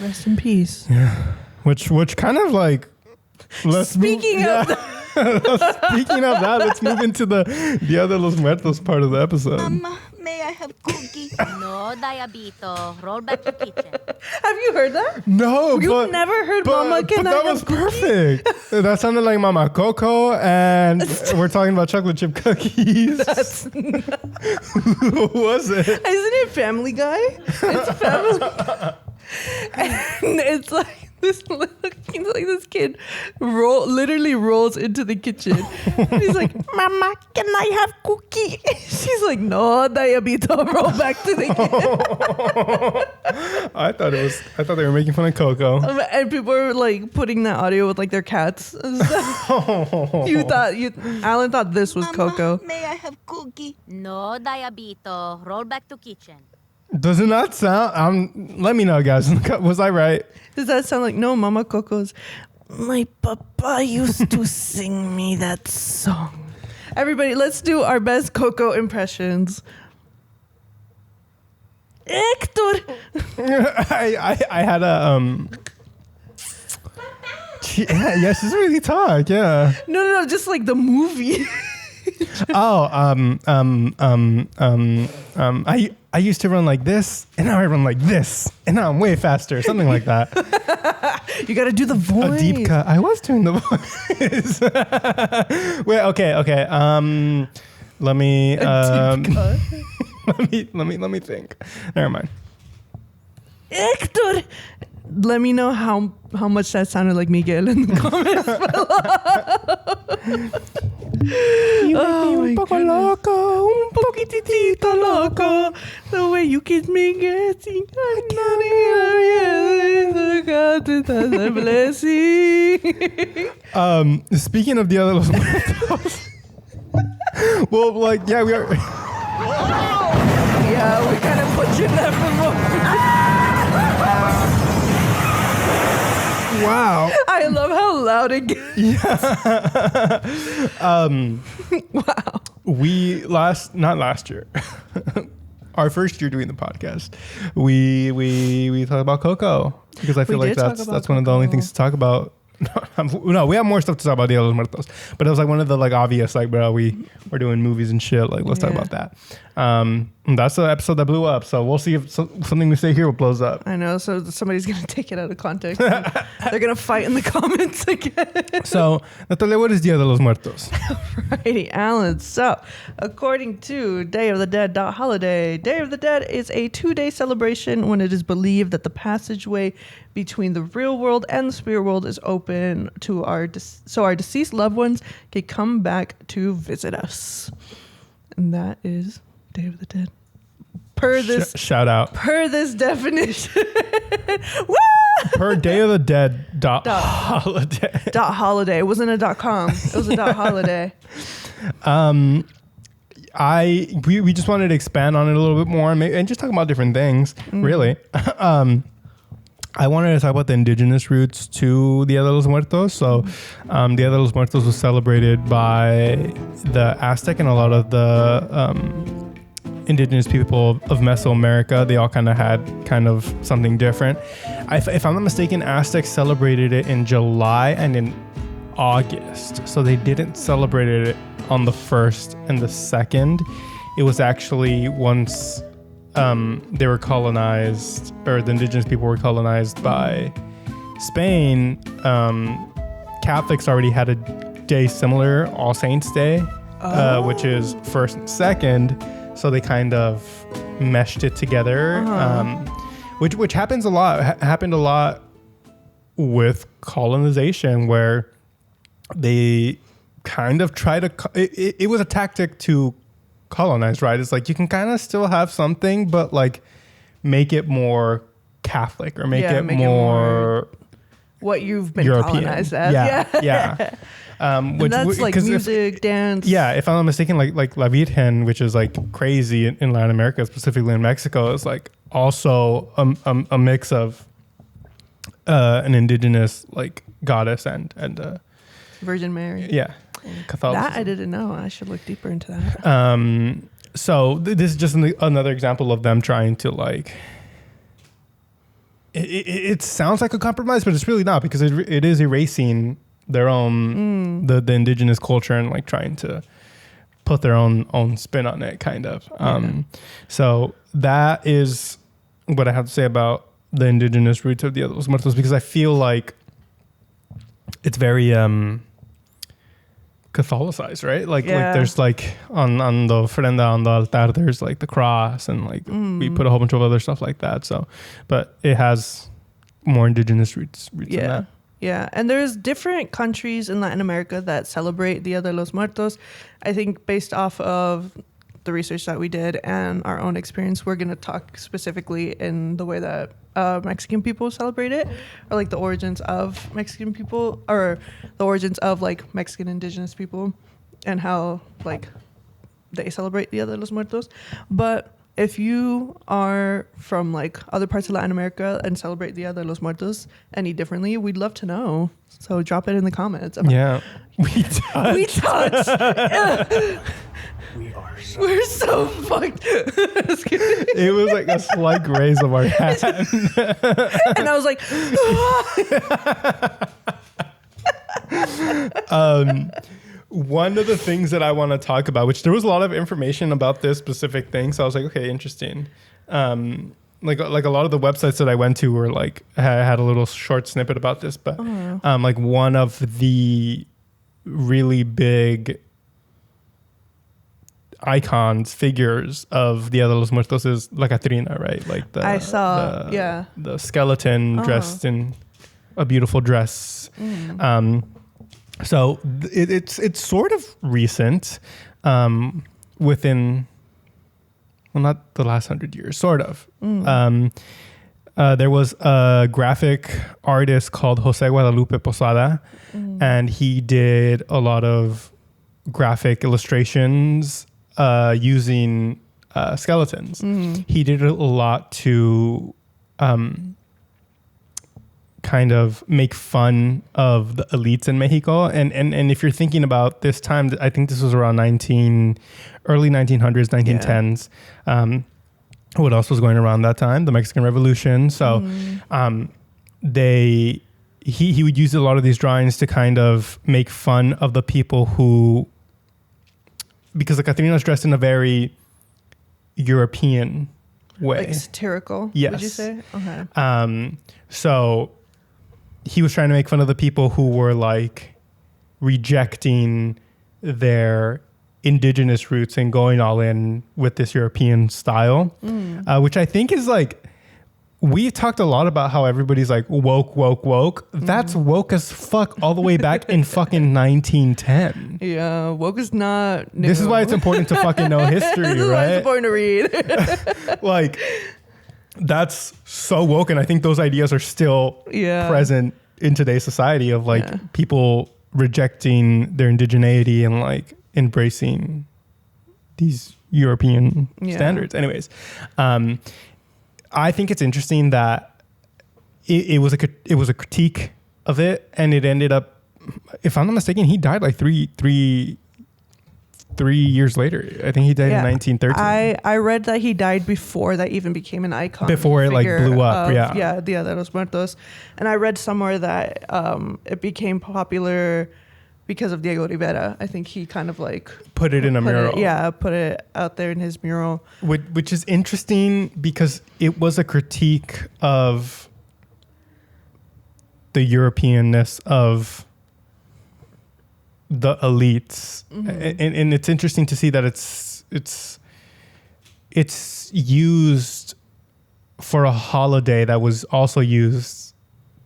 Rest in peace. Yeah, which kind of like Speaking of that, let's move into the Dia de los Muertos part of the episode. Mama, may I have cookie? No, Diabito. Roll back to kitchen. Have you heard that? No, You've never heard Mama Can I that Have was perfect. That sounded like Mama Coco, and we're talking about chocolate chip cookies. Who was it? Isn't it Family Guy? It's Family and it's like this kid literally rolls into the kitchen. And he's like, Mama, can I have cookie? She's like, no, Diabito, roll back to the kitchen. I thought they were making fun of Coco. And people were like putting that audio with like their cats. Alan thought this was Mama, Coco. may I have cookie? No, Diabito. Roll back to kitchen. Does it not sound? Let me know, guys. Was I right? Does that sound like, no, Mama Coco's, my papa used to sing me that song. Everybody, let's do our best Coco impressions. Hector! I had a yeah, she's really talk. Yeah. No, just like the movie. I used to run like this, and now I run like this, and now I'm way faster. Something like that. You got to do the voice. A deep cut. I was doing the voice. Wait. Okay. Let me. Let me think. Never mind. Hector, let me know how much that sounded like Miguel in the comments below. Un poco loco, un poquitito loco. The way you kiss me, getting blessing. Speaking of Dia de los Muertos. Well, like, yeah, we are. Yeah, we kind of put you in that Wow. I love how loud it gets. Yeah. Wow. We not last year. Our first year doing the podcast, we talked about Coco because I feel like that's one of the only things to talk about. No, we have more stuff to talk about Dia de los Muertos, but it was like one of the like obvious like, bro, we're doing movies and shit. Like, let's talk about that. That's the episode that blew up. So we'll see if something we say here blows up. I know. So somebody's gonna take it out of context. They're gonna fight in the comments again. So Natalia, what is Dia de los Muertos? Alrighty, Alan. So, according to Day of the Dead Holiday, Day of the Dead is a 2-day celebration when it is believed that the passageway between the real world and the spirit world is open to our deceased loved ones can come back to visit us. And that is Day of the Dead. Shout out. Per this definition. Woo! Per Day of the Dead holiday. Holiday. It wasn't a .com. It was a .holiday. We just wanted to expand on it a little bit more and just talk about different things, really. I wanted to talk about the indigenous roots to Dia de los Muertos. So, Dia de los Muertos was celebrated by the Aztec and a lot of the indigenous people of Mesoamerica. They all kind of had something different. If I'm not mistaken, Aztecs celebrated it in July and in August. So they didn't celebrate it on the 1st and the 2nd. It was actually once they were colonized, or the indigenous people were colonized by Spain. Catholics already had a day similar, All Saints Day, which is 1st and 2nd. So they kind of meshed it together, which happens a lot. Happened a lot with colonization, where they kind of try to. It was a tactic to colonize, right? It's like you can kind of still have something, but like make it more Catholic or make it more what you've been European. Colonized as. Yeah. Which that's like music, dance. Yeah, if I'm not mistaken, like La Virgen, which is like crazy in Latin America, specifically in Mexico, is like also a mix of an indigenous like goddess and Virgin Mary. Yeah, Catholicism. That I didn't know. I should look deeper into that. So this is just another example of them trying to like. It sounds like a compromise, but it's really not, because it is erasing their own the indigenous culture and like trying to put their own spin on it, kind of. So that is what I have to say about the indigenous roots of Dia de los Muertos, because I feel like it's very Catholicized, right? Like there's like on the ofrenda, on the altar, there's like the cross, and like we put a whole bunch of other stuff like that. So, but it has more indigenous roots than that. Yeah, and there's different countries in Latin America that celebrate Dia de los Muertos. I think based off of the research that we did and our own experience, we're going to talk specifically in the way that Mexican people celebrate it, or like the origins of Mexican people, or the origins of like Mexican indigenous people, and how like they celebrate Dia de los Muertos. But if you are from like other parts of Latin America and celebrate Dia de los Muertos any differently, we'd love to know. So drop it in the comments. Yeah, we touch. We're so fucked. It was like a slight raise of our hand. And I was like, one of the things that I want to talk about, which there was a lot of information about this specific thing, so I was like, okay, interesting. Like a lot of the websites that I went to were like had a little short snippet about this, but like one of the really big figures of Dia de los Muertos is La Catrina, right? Like the skeleton dressed in a beautiful dress. So it's sort of recent, within, well, not the last 100 years, sort of. There was a graphic artist called Jose Guadalupe Posada, and he did a lot of graphic illustrations using skeletons. He did a lot to kind of make fun of the elites in Mexico. And if you're thinking about this time, I think this was around early 1900s, 1910s. What else was going around that time? The Mexican Revolution. So he would use a lot of these drawings to kind of make fun of the people who, because the Catrina is dressed in a very European way. Like satirical, yes. Would you say? Okay. So he was trying to make fun of the people who were like rejecting their indigenous roots and going all in with this European style, which I think is like, we talked a lot about how everybody's like woke. That's woke as fuck all the way back in fucking 1910. Yeah, woke is not new. This is why it's important to fucking know history, this is right? Why it's important to read. Like, that's so woke, and I think those ideas are still present in today's society of like people rejecting their indigeneity and like embracing these European standards. Anyways, I think it's interesting that it was a critique of it, and it ended up, if I'm not mistaken, he died like three years later. I think he died in 1913. I read that he died before that even became an icon. Before it like blew up. Dia de los Muertos. And I read somewhere that it became popular because of Diego Rivera. I think he kind of like put it in a mural. Put it out there in his mural. Which is interesting because it was a critique of the Europeanness of the elites. And it's interesting to see that it's used for a holiday that was also used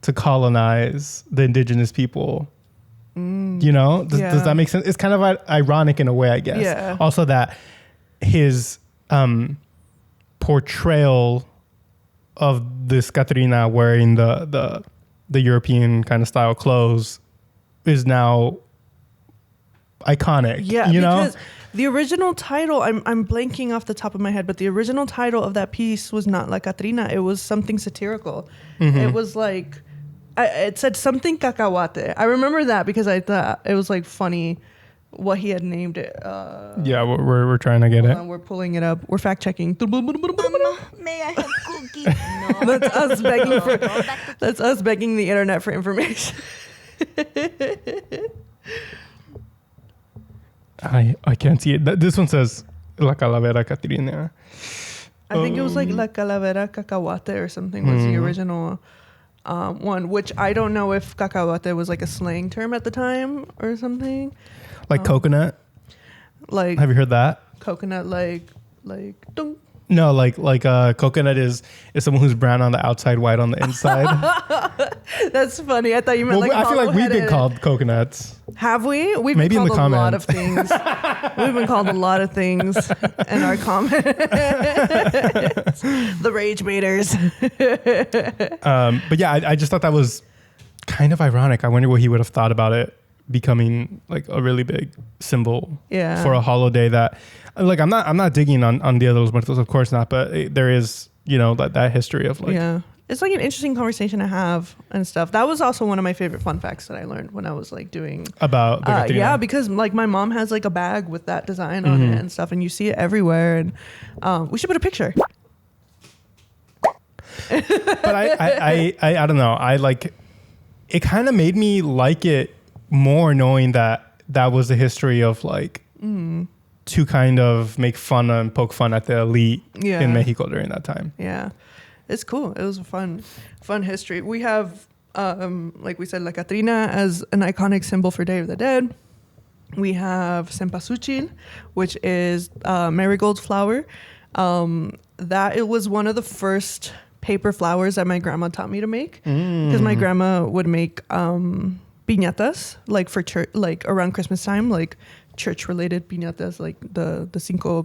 to colonize the indigenous people. You know, does that make sense? It's kind of ironic in a way, I guess. Yeah. Also, that his portrayal of this Catrina wearing the European kind of style clothes is now iconic. Yeah, you know, because the original title, I'm blanking off the top of my head, but the original title of that piece was not La Catrina. It was something satirical. It was like, it said something cacahuate. I remember that because I thought it was like funny what he had named it. We're trying to get it. We're pulling it up. We're fact checking. Mama, may I have cookie? No. That's us begging the internet for information. I can't see it. This one says La Calavera Catrina. I think it was like La Calavera Cacahuate or something was the original one, which I don't know if cacahuate was like a slang term at the time or something. Like coconut? Like, have you heard that? Coconut, like dunk. No, like coconut is someone who's brown on the outside, white on the inside. That's funny. I thought you meant I feel like we've been called coconuts. Have we? We've Maybe been in called the a lot of comments. things. We've been called a lot of things in our comments. The rage baiters. But yeah, I just thought that was kind of ironic. I wonder what he would have thought about it becoming like a really big symbol for a holiday that, like, I'm not digging on Dia de los Muertos, of course not, but there is, you know, that history of like, it's like an interesting conversation to have and stuff. That was also one of my favorite fun facts that I learned when I was like doing about the Catrina. because like my mom has like a bag with that design on it and stuff, and you see it everywhere, and we should put a picture. But I don't know, I like it. Kind of made me like it more knowing that was the history of like to kind of make fun and poke fun at the elite in Mexico during that time. Yeah, it's cool. It was a fun history. We have, like we said, La Catrina as an iconic symbol for Day of the Dead. We have cempasúchil, which is marigold flower. That it was one of the first paper flowers that my grandma taught me to make, because my grandma would make piñatas, like for church, like around Christmas time, like church related piñatas, like the cinco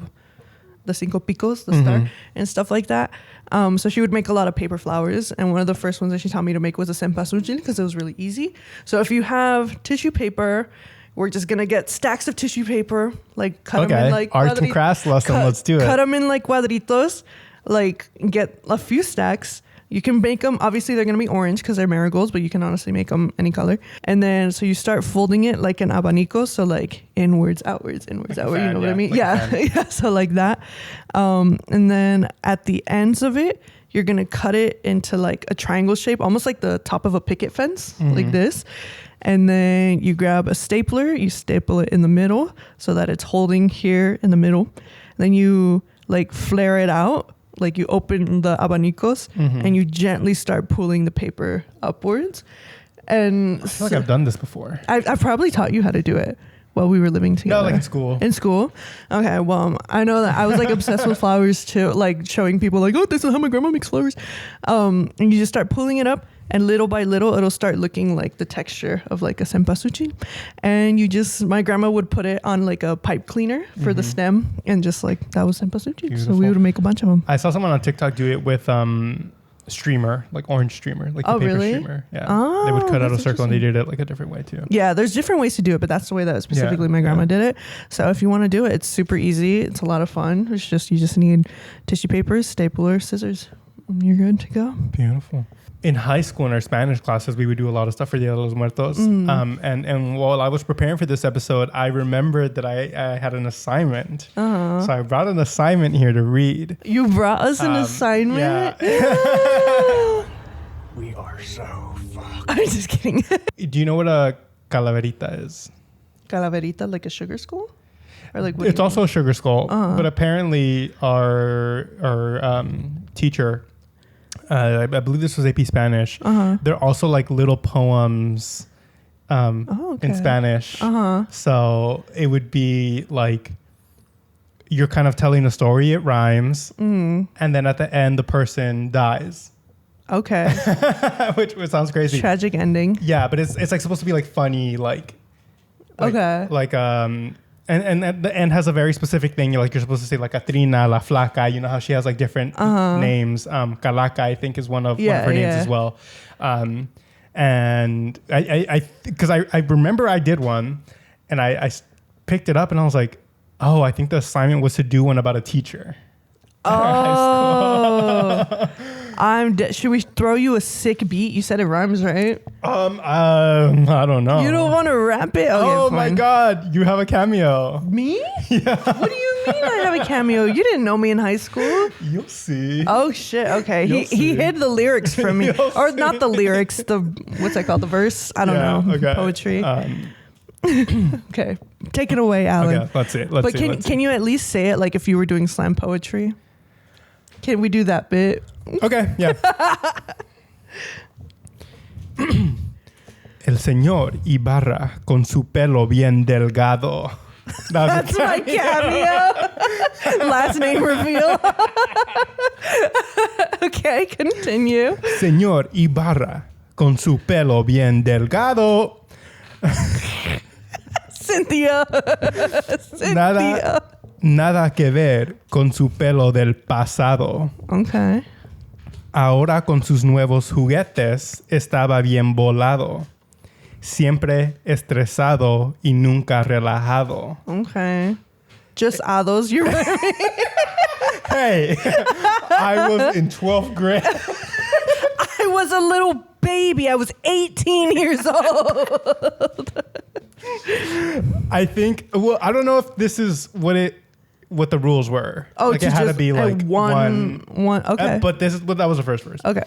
picos, the star and stuff like that. So she would make a lot of paper flowers, and one of the first ones that she taught me to make was a cempasúchil, because it was really easy. So if you have tissue paper, we're just gonna get stacks of tissue paper, like cut them in like arts and crafts lesson. Let's do it. Cut them in like cuadritos, like get a few stacks. You can make them, obviously they're going to be orange because they're marigolds, but you can honestly make them any color. And then, so you start folding it like an abanico. So like inwards, outwards, inwards, like outwards, you know what I mean? Like yeah. So like that. And then at the ends of it, you're going to cut it into like a triangle shape, almost like the top of a picket fence, like this. And then you grab a stapler, you staple it in the middle so that it's holding here in the middle. Then you like flare it out. Like you open the abanicos and you gently start pulling the paper upwards. And I feel like I've done this before. I probably taught you how to do it while we were living together. No, like in school. In school? Okay, well, I know that I was like obsessed with flowers too, like showing people like, oh, this is how my grandma makes flowers. And you just start pulling it up, and little by little, it'll start looking like the texture of like a cempasúchil. And my grandma would put it on like a pipe cleaner for the stem, and just like, that was cempasúchil. Beautiful. So we would make a bunch of them. I saw someone on TikTok do it with streamer, like orange streamer, like the paper streamer. Yeah. They would cut out a circle and they did it like a different way too. Yeah, there's different ways to do it, but that's the way that specifically my grandma did it. So if you want to do it, it's super easy. It's a lot of fun. You just need tissue paper, stapler, scissors. You're good to go. Beautiful. In high school, in our Spanish classes, we would do a lot of stuff for Dia de los Muertos. And while I was preparing for this episode, I remembered that I had an assignment. So I brought an assignment here to read. You brought us an assignment? Yeah. We are so fucked. I'm just kidding. Do you know what a calaverita is? Calaverita, like a sugar skull? Or like It's also a sugar skull, but apparently our teacher, I believe this was AP Spanish. They're also like little poems in Spanish. So it would be like you're kind of telling a story, it rhymes, and then at the end the person dies. Okay. which sounds crazy. Tragic ending. Yeah, but it's like supposed to be like funny, like okay. Like and at the end has a very specific thing. You're supposed to say like Catrina, La Flaca. You know how she has like different names. Calaca, I think, is one of her names as well. And because I remember I did one, and I picked it up and I was like, oh, I think the assignment was to do one about a teacher. Oh. Should we throw you a sick beat? You said it rhymes, right? I don't know. You don't want to rap it? Okay, oh fine. my God, you have a cameo. Me? Yeah. What do you mean I have a cameo? You didn't know me in high school. You'll see. Oh shit. Okay. He hid the lyrics from me, or not the lyrics. What's that called? The verse? I don't know. Okay. Poetry. Okay. Take it away, Alan. Okay. Let's see. But can you at least say it like if you were doing slam poetry? Can we do that bit? Okay. Yeah. El señor Ibarra con su pelo bien delgado. That's my cameo. Last name reveal. Okay, continue. Señor Ibarra con su pelo bien delgado. Cynthia. Nada que ver con su pelo del pasado. Okay. Ahora con sus nuevos juguetes estaba bien volado. Siempre estresado y nunca relajado. Okay. Just those you're wearing. Hey, I was in 12th grade. I was a little baby. I was 18 years old. I think, well, I don't know if this is what the rules were. Oh, like it had to be like one. Okay. But that was the first verse. Okay.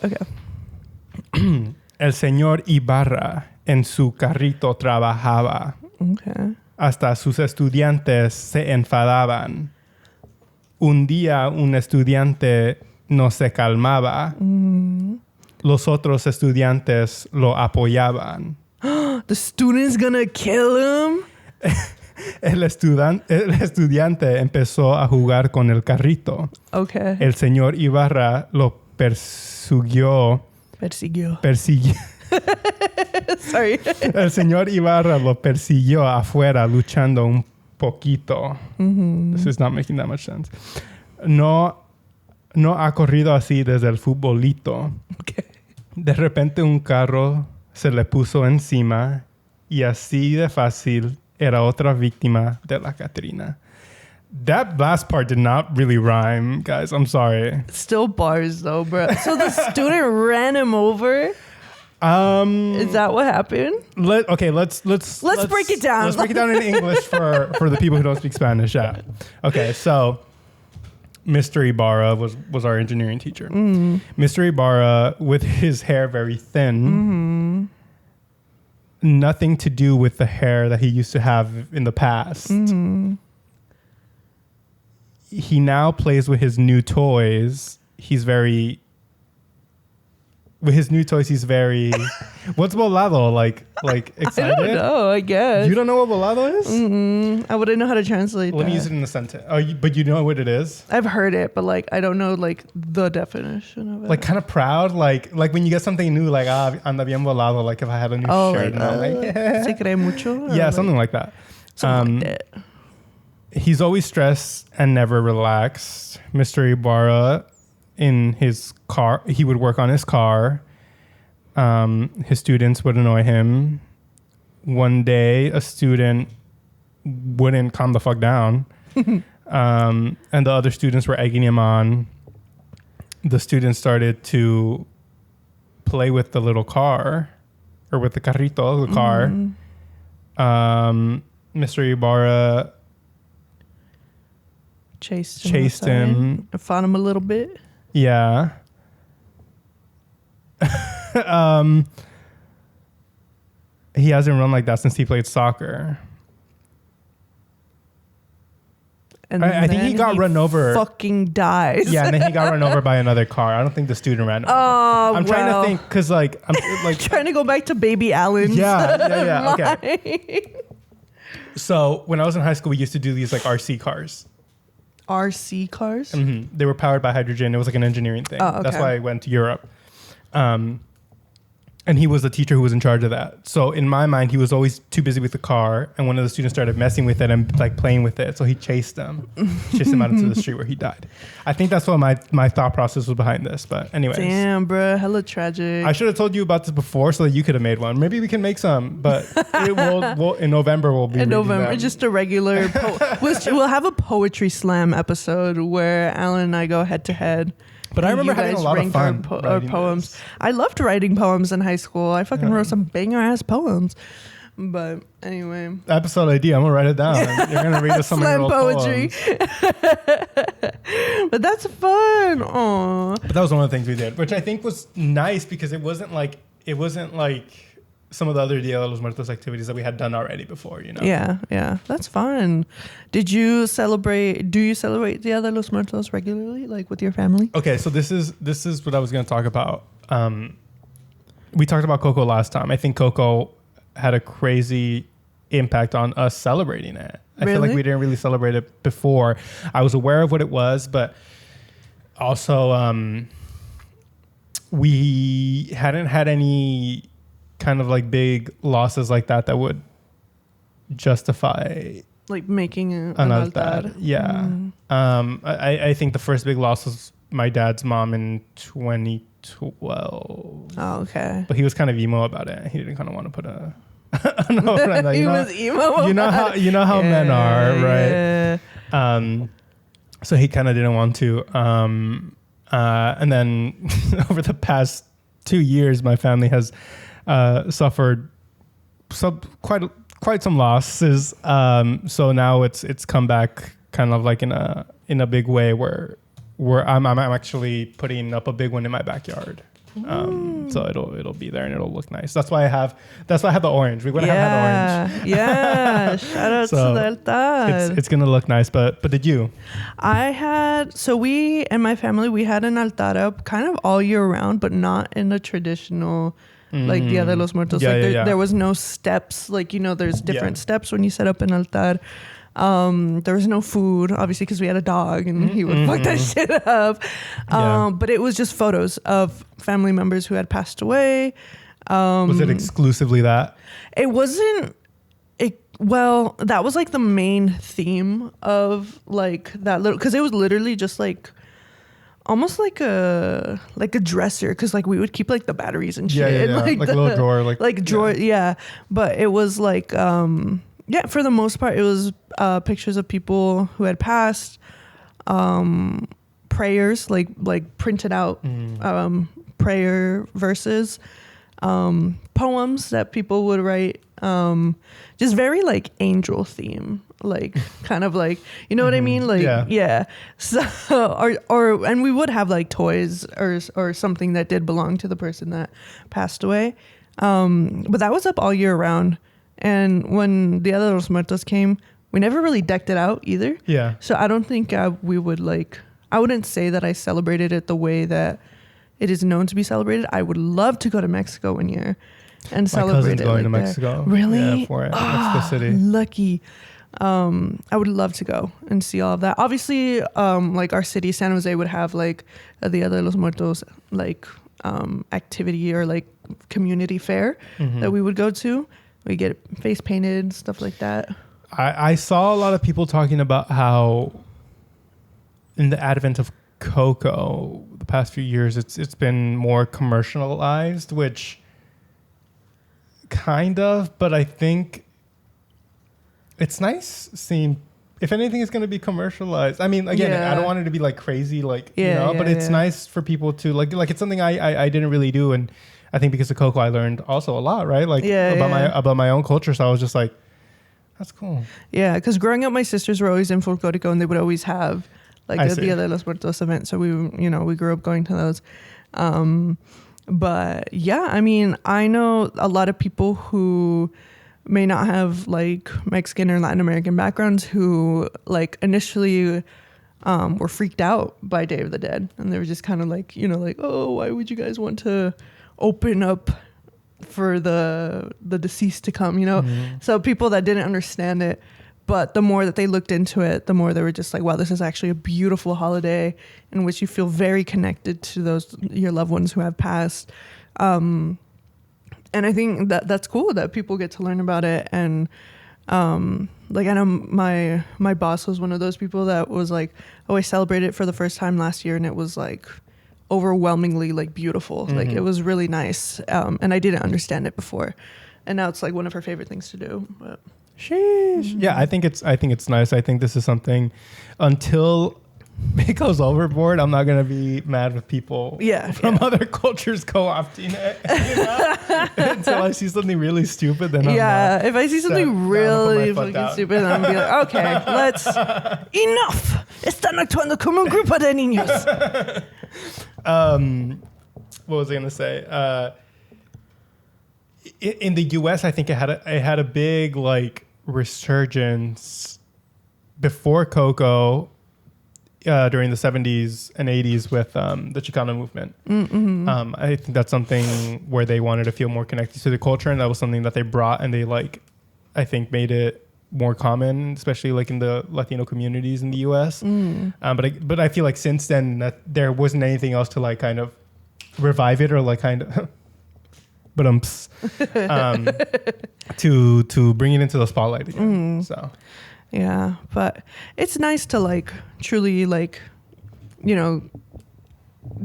El señor Ibarra en su carrito trabajaba. Okay. Hasta sus estudiantes se enfadaban. Un día un estudiante no se calmaba. Los otros estudiantes lo apoyaban. The student's gonna kill him? El estudiante empezó a jugar con el carrito. Okay. El señor Ibarra lo persiguió. Sorry. El señor Ibarra lo persiguió afuera luchando un poquito. This is not making that much sense. No ha corrido así desde el futbolito. Okay. De repente un carro se le puso encima y así de fácil era otra víctima de la Catrina. That last part did not really rhyme, guys. I'm sorry. Still bars though, bro. So the student ran him over? Is that what happened? Let's break it down. Let's break it down in English for the people who don't speak Spanish. Yeah. Okay, so Mr. Ibarra was our engineering teacher. Mr. Ibarra, with his hair very thin, nothing to do with the hair that he used to have in the past. He now plays with his new toys. He's very... What's volado? Like excited? I don't know, I guess. You don't know what volado is? I wouldn't know how to translate Let me use it in a sentence. But you know what it is? I've heard it, but like I don't know like the definition of it. Like kind of proud, like when you get something new, like anda bien volado. Like if I had a new shirt, and I'm like, se cree mucho. Yeah, something like that. Something like that. He's always stressed and never relaxed. Mr. Ibarra, in his car, he would work on his car. His students would annoy him. One day, a student wouldn't calm the fuck down. And the other students were egging him on. The students started to play with the little car, or with the carrito, the car. Mr. Ibarra chased him. Fought him a little bit. Yeah. He hasn't run like that since he played soccer. And I think he got run over. Fucking dies. Yeah, and then he got run over by another car. I don't think the student ran over. Oh, I'm trying to think because I'm like trying to go back to Baby Allen's. Yeah. Okay. So when I was in high school, we used to do these like RC cars. RC cars? They were powered by hydrogen. It was like an engineering thing. Oh, okay. That's why I went to Europe. And he was the teacher who was in charge of that. So in my mind, he was always too busy with the car. And one of the students started messing with it and like playing with it. So he chased him out into the street where he died. I think that's what my thought process was behind this. But anyways. Damn, bro. Hella tragic. I should have told you about this before so that you could have made one. Maybe we can make some. But in November, we'll be in November, them. just a regular... we'll have a poetry slam episode where Alan and I go head to head. But I remember having a lot of fun our poems. This. I loved writing poems in high school. I fucking wrote some banger ass poems. But anyway, episode idea. I'm gonna write it down. You're gonna read us some of your old poetry. But that's fun. Aww. But that was one of the things we did, which I think was nice because it wasn't like some of the other Dia de los Muertos activities that we had done already before. You know. Yeah, that's fun. Do you celebrate Dia de los Muertos regularly, like with your family? Okay, so this is what I was gonna talk about. We talked about Coco last time. I think Coco had a crazy impact on us celebrating it. I feel like we didn't really celebrate it before. I was aware of what it was, but also we hadn't had any kind of like big losses like that would justify like making an altar. Yeah. I think the first big loss was my dad's mom in 2012. Oh, okay. But he was kind of emo about it. He didn't kind of want to put a he was emo. You know how men are, right? Yeah. So he kind of didn't want to. And then over the past 2 years, my family has suffered quite some losses. So now it's come back kind of like in a big way where I'm actually putting up a big one in my backyard. So it'll be there and it'll look nice. That's why I have the orange. We would have had orange. Yeah. Shout out to the altar. It's gonna look nice. But did you? We and my family, we had an altar up kind of all year round, but not in the traditional like Dia de los Muertos. There was no steps. Like, there's different steps when you set up an altar. There was no food, obviously, because we had a dog and he would fuck that shit up. But it was just photos of family members who had passed away. Was it exclusively that? It wasn't. Well, that was like the main theme of like that little, because it was literally just like almost like a dresser, because like we would keep like the batteries and shit. Yeah. Like a little drawer, like drawer. Yeah, but it was like for the most part, it was pictures of people who had passed, prayers, like printed out prayer verses, poems that people would write, just very like angel theme, like kind of like, you know what I mean? Like, yeah. So, and we would have like toys or something that did belong to the person that passed away. But that was up all year round. And when Dia de los Muertos came, we never really decked it out either. Yeah. So I don't think we would I wouldn't say that I celebrated it the way that it is known to be celebrated. I would love to go to Mexico one year and celebrate it. My cousin's going to Mexico. Really? Yeah, for it. Mexico City. Lucky. I would love to go and see all of that. Obviously, like our city, San Jose, would have like a Dia de los Muertos like activity or like community fair that we would go to. We get face painted, stuff like that. I saw a lot of people talking about how in the advent of Coco, the past few years, it's been more commercialized, which kind of, but I think it's nice seeing, if anything is going to be commercialized. I mean, again, I don't want it to be like crazy, but it's nice for people to like it's something I didn't really do. And I think because of Coco, I learned also a lot, right? Like about my own culture. So I was just like, that's cool. Yeah, because growing up, my sisters were always in Folklorico, and they would always have like a Dia de los Muertos event. So we grew up going to those. But yeah, I mean, I know a lot of people who may not have like Mexican or Latin American backgrounds who like initially were freaked out by Day of the Dead, and they were just kind of like, like, oh, why would you guys want to open up for the deceased to come, So people that didn't understand it, but the more that they looked into it, the more they were just like, wow, this is actually a beautiful holiday in which you feel very connected to your loved ones who have passed. And I think that's cool that people get to learn about it. And like, I know my boss was one of those people that was like, oh, I celebrated it for the first time last year, and it was like overwhelmingly like beautiful. Like it was really nice. And I didn't understand it before, and now it's like one of her favorite things to do. But sheesh. Yeah, I think it's nice. I think this is something until it goes overboard, I'm not gonna be mad with people from other cultures co-opting it. You know? Until I see something really stupid, then if I see something really fucking stupid, then I'm gonna be like, okay, let's enough. Están actuando como un grupo de niños. What was I gonna say? In the U.S., I think it had a big like resurgence before Coco. During the 70s and 80s with the Chicano movement. Mm-hmm. I think that's something where they wanted to feel more connected to the culture, and that was something that they brought, and they like, I think, made it more common, especially like in the Latino communities in the US. But I feel like since then that there wasn't anything else to like kind of revive it or like kind of to bring it into the spotlight again. So yeah, but it's nice to like truly like, you know,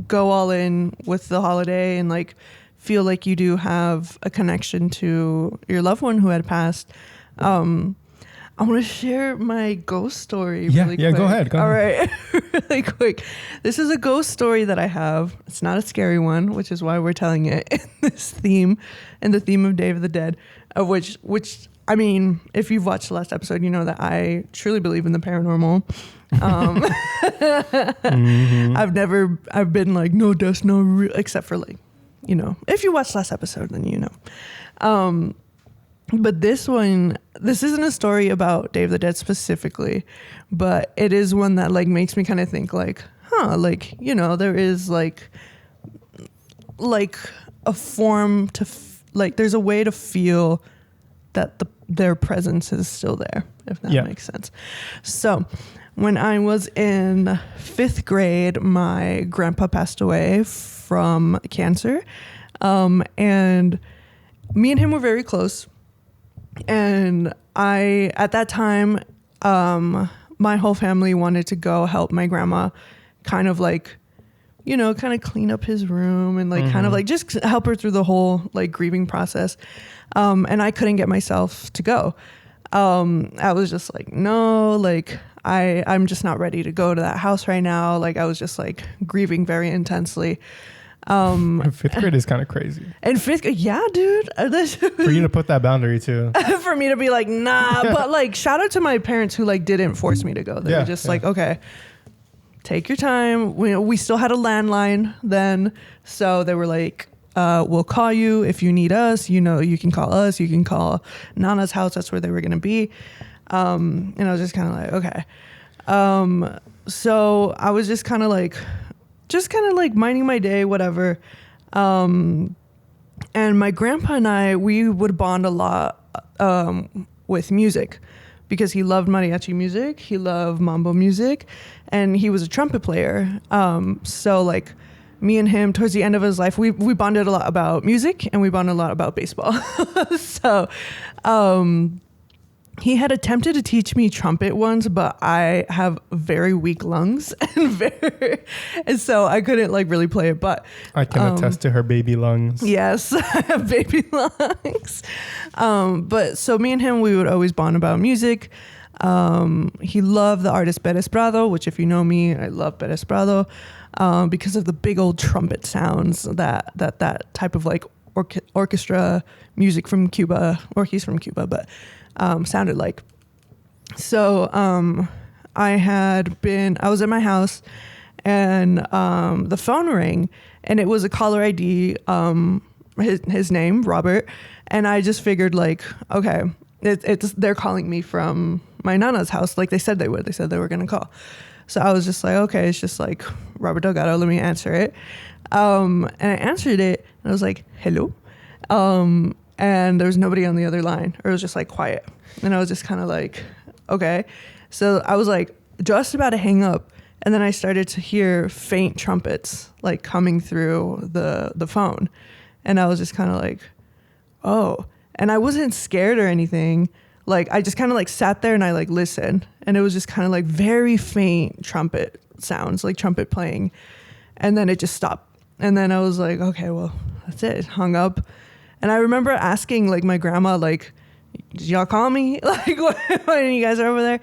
go all in with the holiday and like feel like you do have a connection to your loved one who had passed. I want to share my ghost story really quick. Yeah, go ahead. All right, really quick. This is a ghost story that I have. It's not a scary one, which is why we're telling it in this theme, in the theme of Day of the Dead, of which I mean, if you've watched the last episode, you know that I truly believe in the paranormal. I've been like, no dust, except for like, you know, if you watched last episode, then you know. But this isn't a story about Day of the Dead specifically, but it is one that like makes me kind of think like, like, you know, there is like a form to, like, there's a way to feel that their presence is still there, if that makes sense. So when I was in 5th grade, my grandpa passed away from cancer. And me and him were very close. And at that time, my whole family wanted to go help my grandma kind of like, you know, kind of clean up his room and like kind of like just help her through the whole like grieving process. And I couldn't get myself to go. I was just like, no, like I'm just not ready to go to that house right now. Like I was just like grieving very intensely. 5th grade is kind of crazy. And 5th grade, yeah, dude. For you to put that boundary too. For me to be like, nah. But like, shout out to my parents who like didn't force me to go. They were just like, okay, take your time. We still had a landline then. So they were like, we'll call you if you need us. You know, you can call us. You can call Nana's house. That's where they were going to be. And I was just kind of like, okay. So I was just kind of like minding my day, whatever. And my grandpa and I, we would bond a lot with music because he loved mariachi music. He loved mambo music and he was a trumpet player. So like me and him towards the end of his life, we bonded a lot about music and we bonded a lot about baseball. So, he had attempted to teach me trumpet once, but I have very weak lungs and so I couldn't like really play it, but I can attest to her baby lungs. Yes, I have baby lungs. But so me and him, we would always bond about music. He loved the artist Pérez Prado, which if you know me, I love Pérez Prado, because of the big old trumpet sounds that type of like orchestra music from Cuba, or he's from Cuba, but sounded like. So I was at my house and the phone rang and it was a caller ID, his name, Robert. And I just figured like, okay, they're calling me from my Nana's house. Like they said they would. They said they were going to call. So I was just like, okay, it's just like Robert Delgado. Let me answer it. And I answered it and I was like, hello. And there was nobody on the other line, or it was just like quiet. And I was just kind of like, okay. So I was like just about to hang up. And then I started to hear faint trumpets like coming through the phone. And I was just kind of like, oh. And I wasn't scared or anything. Like I just kind of like sat there and I like listened. And it was just kind of like very faint trumpet sounds, like trumpet playing. And then it just stopped. And then I was like, okay, well, that's it. Hung up. And I remember asking like my grandma, like, did y'all call me? Like when you guys are over there?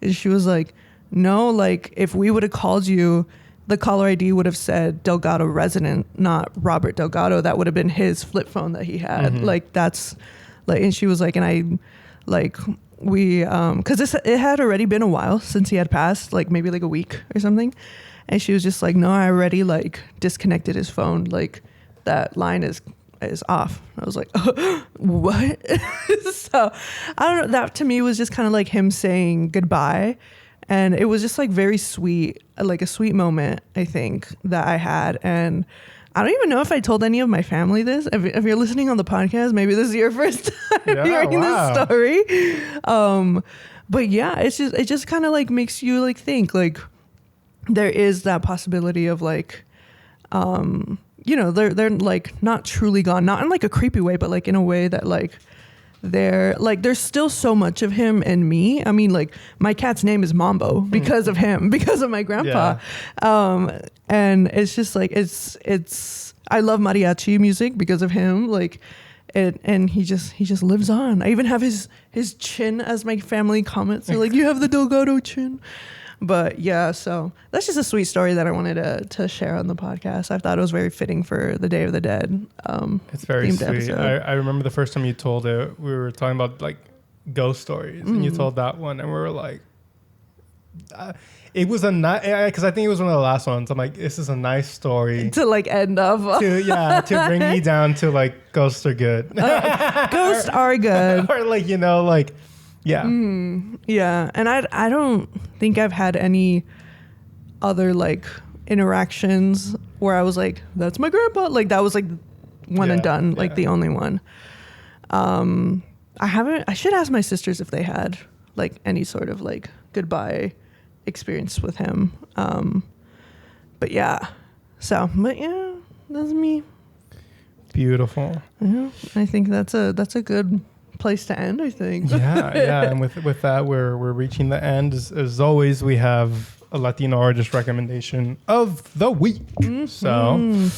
And she was like, no, like if we would have called you, the caller ID would have said Delgado resident, not Robert Delgado. That would have been his flip phone that he had. Like that's like, and she was like, and I like we because it had already been a while since he had passed, like maybe like a week or something. And she was just like, no, I already like disconnected his phone. Like that line is off. I was like, what? So I don't know. That to me was just kind of like him saying goodbye. And it was just like very sweet, like a sweet moment, I think, that I had. And I don't even know if I told any of my family this. If you're listening on the podcast, maybe this is your first time hearing this story. But yeah, it just kind of like makes you like think like there is that possibility of like, you know, they're like not truly gone, not in like a creepy way, but like in a way that like there's still so much of him and me. I mean, like my cat's name is Mambo because of him, because of my grandpa. Yeah. And it's just like it's I love mariachi music because of him. Like and he just lives on. I even have his chin as my family comments. They're like, you have the Delgado chin. But yeah, so that's just a sweet story that I wanted to share on the podcast. I thought it was very fitting for the Day of the Dead. It's very sweet. I remember the first time you told it, we were talking about like ghost stories, and you told that one, and we were like, it was a nice, because I think it was one of the last ones. I'm like, this is a nice story to like end up to bring me down to like ghosts are good. Ghosts are good, or like, you know, like. Yeah. Yeah. And I don't think I've had any other like interactions where I was like, that's my grandpa. Like that was like one and done, like the only one. I should ask my sisters if they had like any sort of like goodbye experience with him. But yeah. But yeah, that's me. Beautiful. Yeah. I think that's a good place to end, I think. Yeah. And with that, we're reaching the end. As always, we have a Latino artist recommendation of the week. So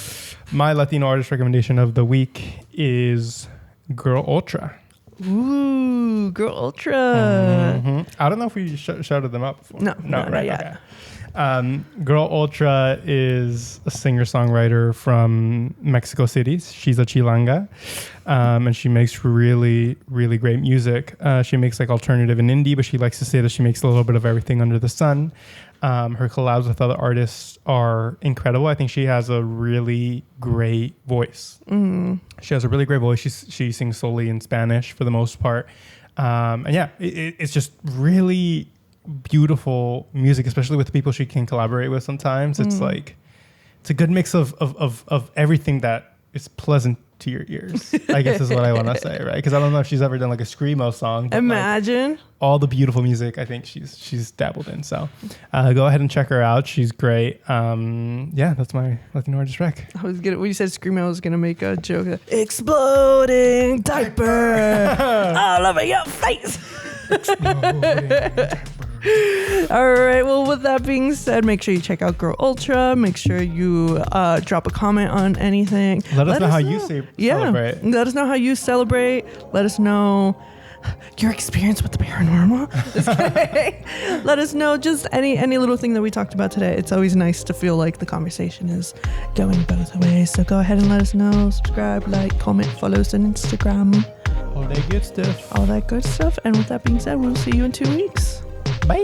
my Latino artist recommendation of the week is Girl Ultra. Ooh, Girl Ultra. I don't know if we shouted them out before. No, right? Yet. Okay. Girl Ultra is a singer-songwriter from Mexico City. She's a chilanga, and she makes really, really great music. She makes like alternative and indie, but she likes to say that she makes a little bit of everything under the sun. Her collabs with other artists are incredible. I think she has a really great voice. She has a really great voice. She sings solely in Spanish for the most part. And yeah, it's just really beautiful music, especially with the people she can collaborate with sometimes. It's like, it's a good mix of everything that is pleasant to your ears, I guess is what I want to say, right? Because I don't know if she's ever done like a screamo song. Imagine. Like, all the beautiful music I think she's dabbled in. So go ahead and check her out. She's great. Yeah, that's my Latino artist rec. When you said screamo, I was gonna make a joke. Exploding diaper all over your face. Exploding diaper. All right. Well, with that being said, make sure you check out Girl Ultra. Make sure you drop a comment on anything. Let us know how you celebrate. Let us know how you celebrate. Let us know your experience with the paranormal. Let us know just any little thing that we talked about today. It's always nice to feel like the conversation is going both ways. So go ahead and let us know. Subscribe, like, comment, follow us on Instagram. All that good stuff. And with that being said, we'll see you in 2 weeks. Bye.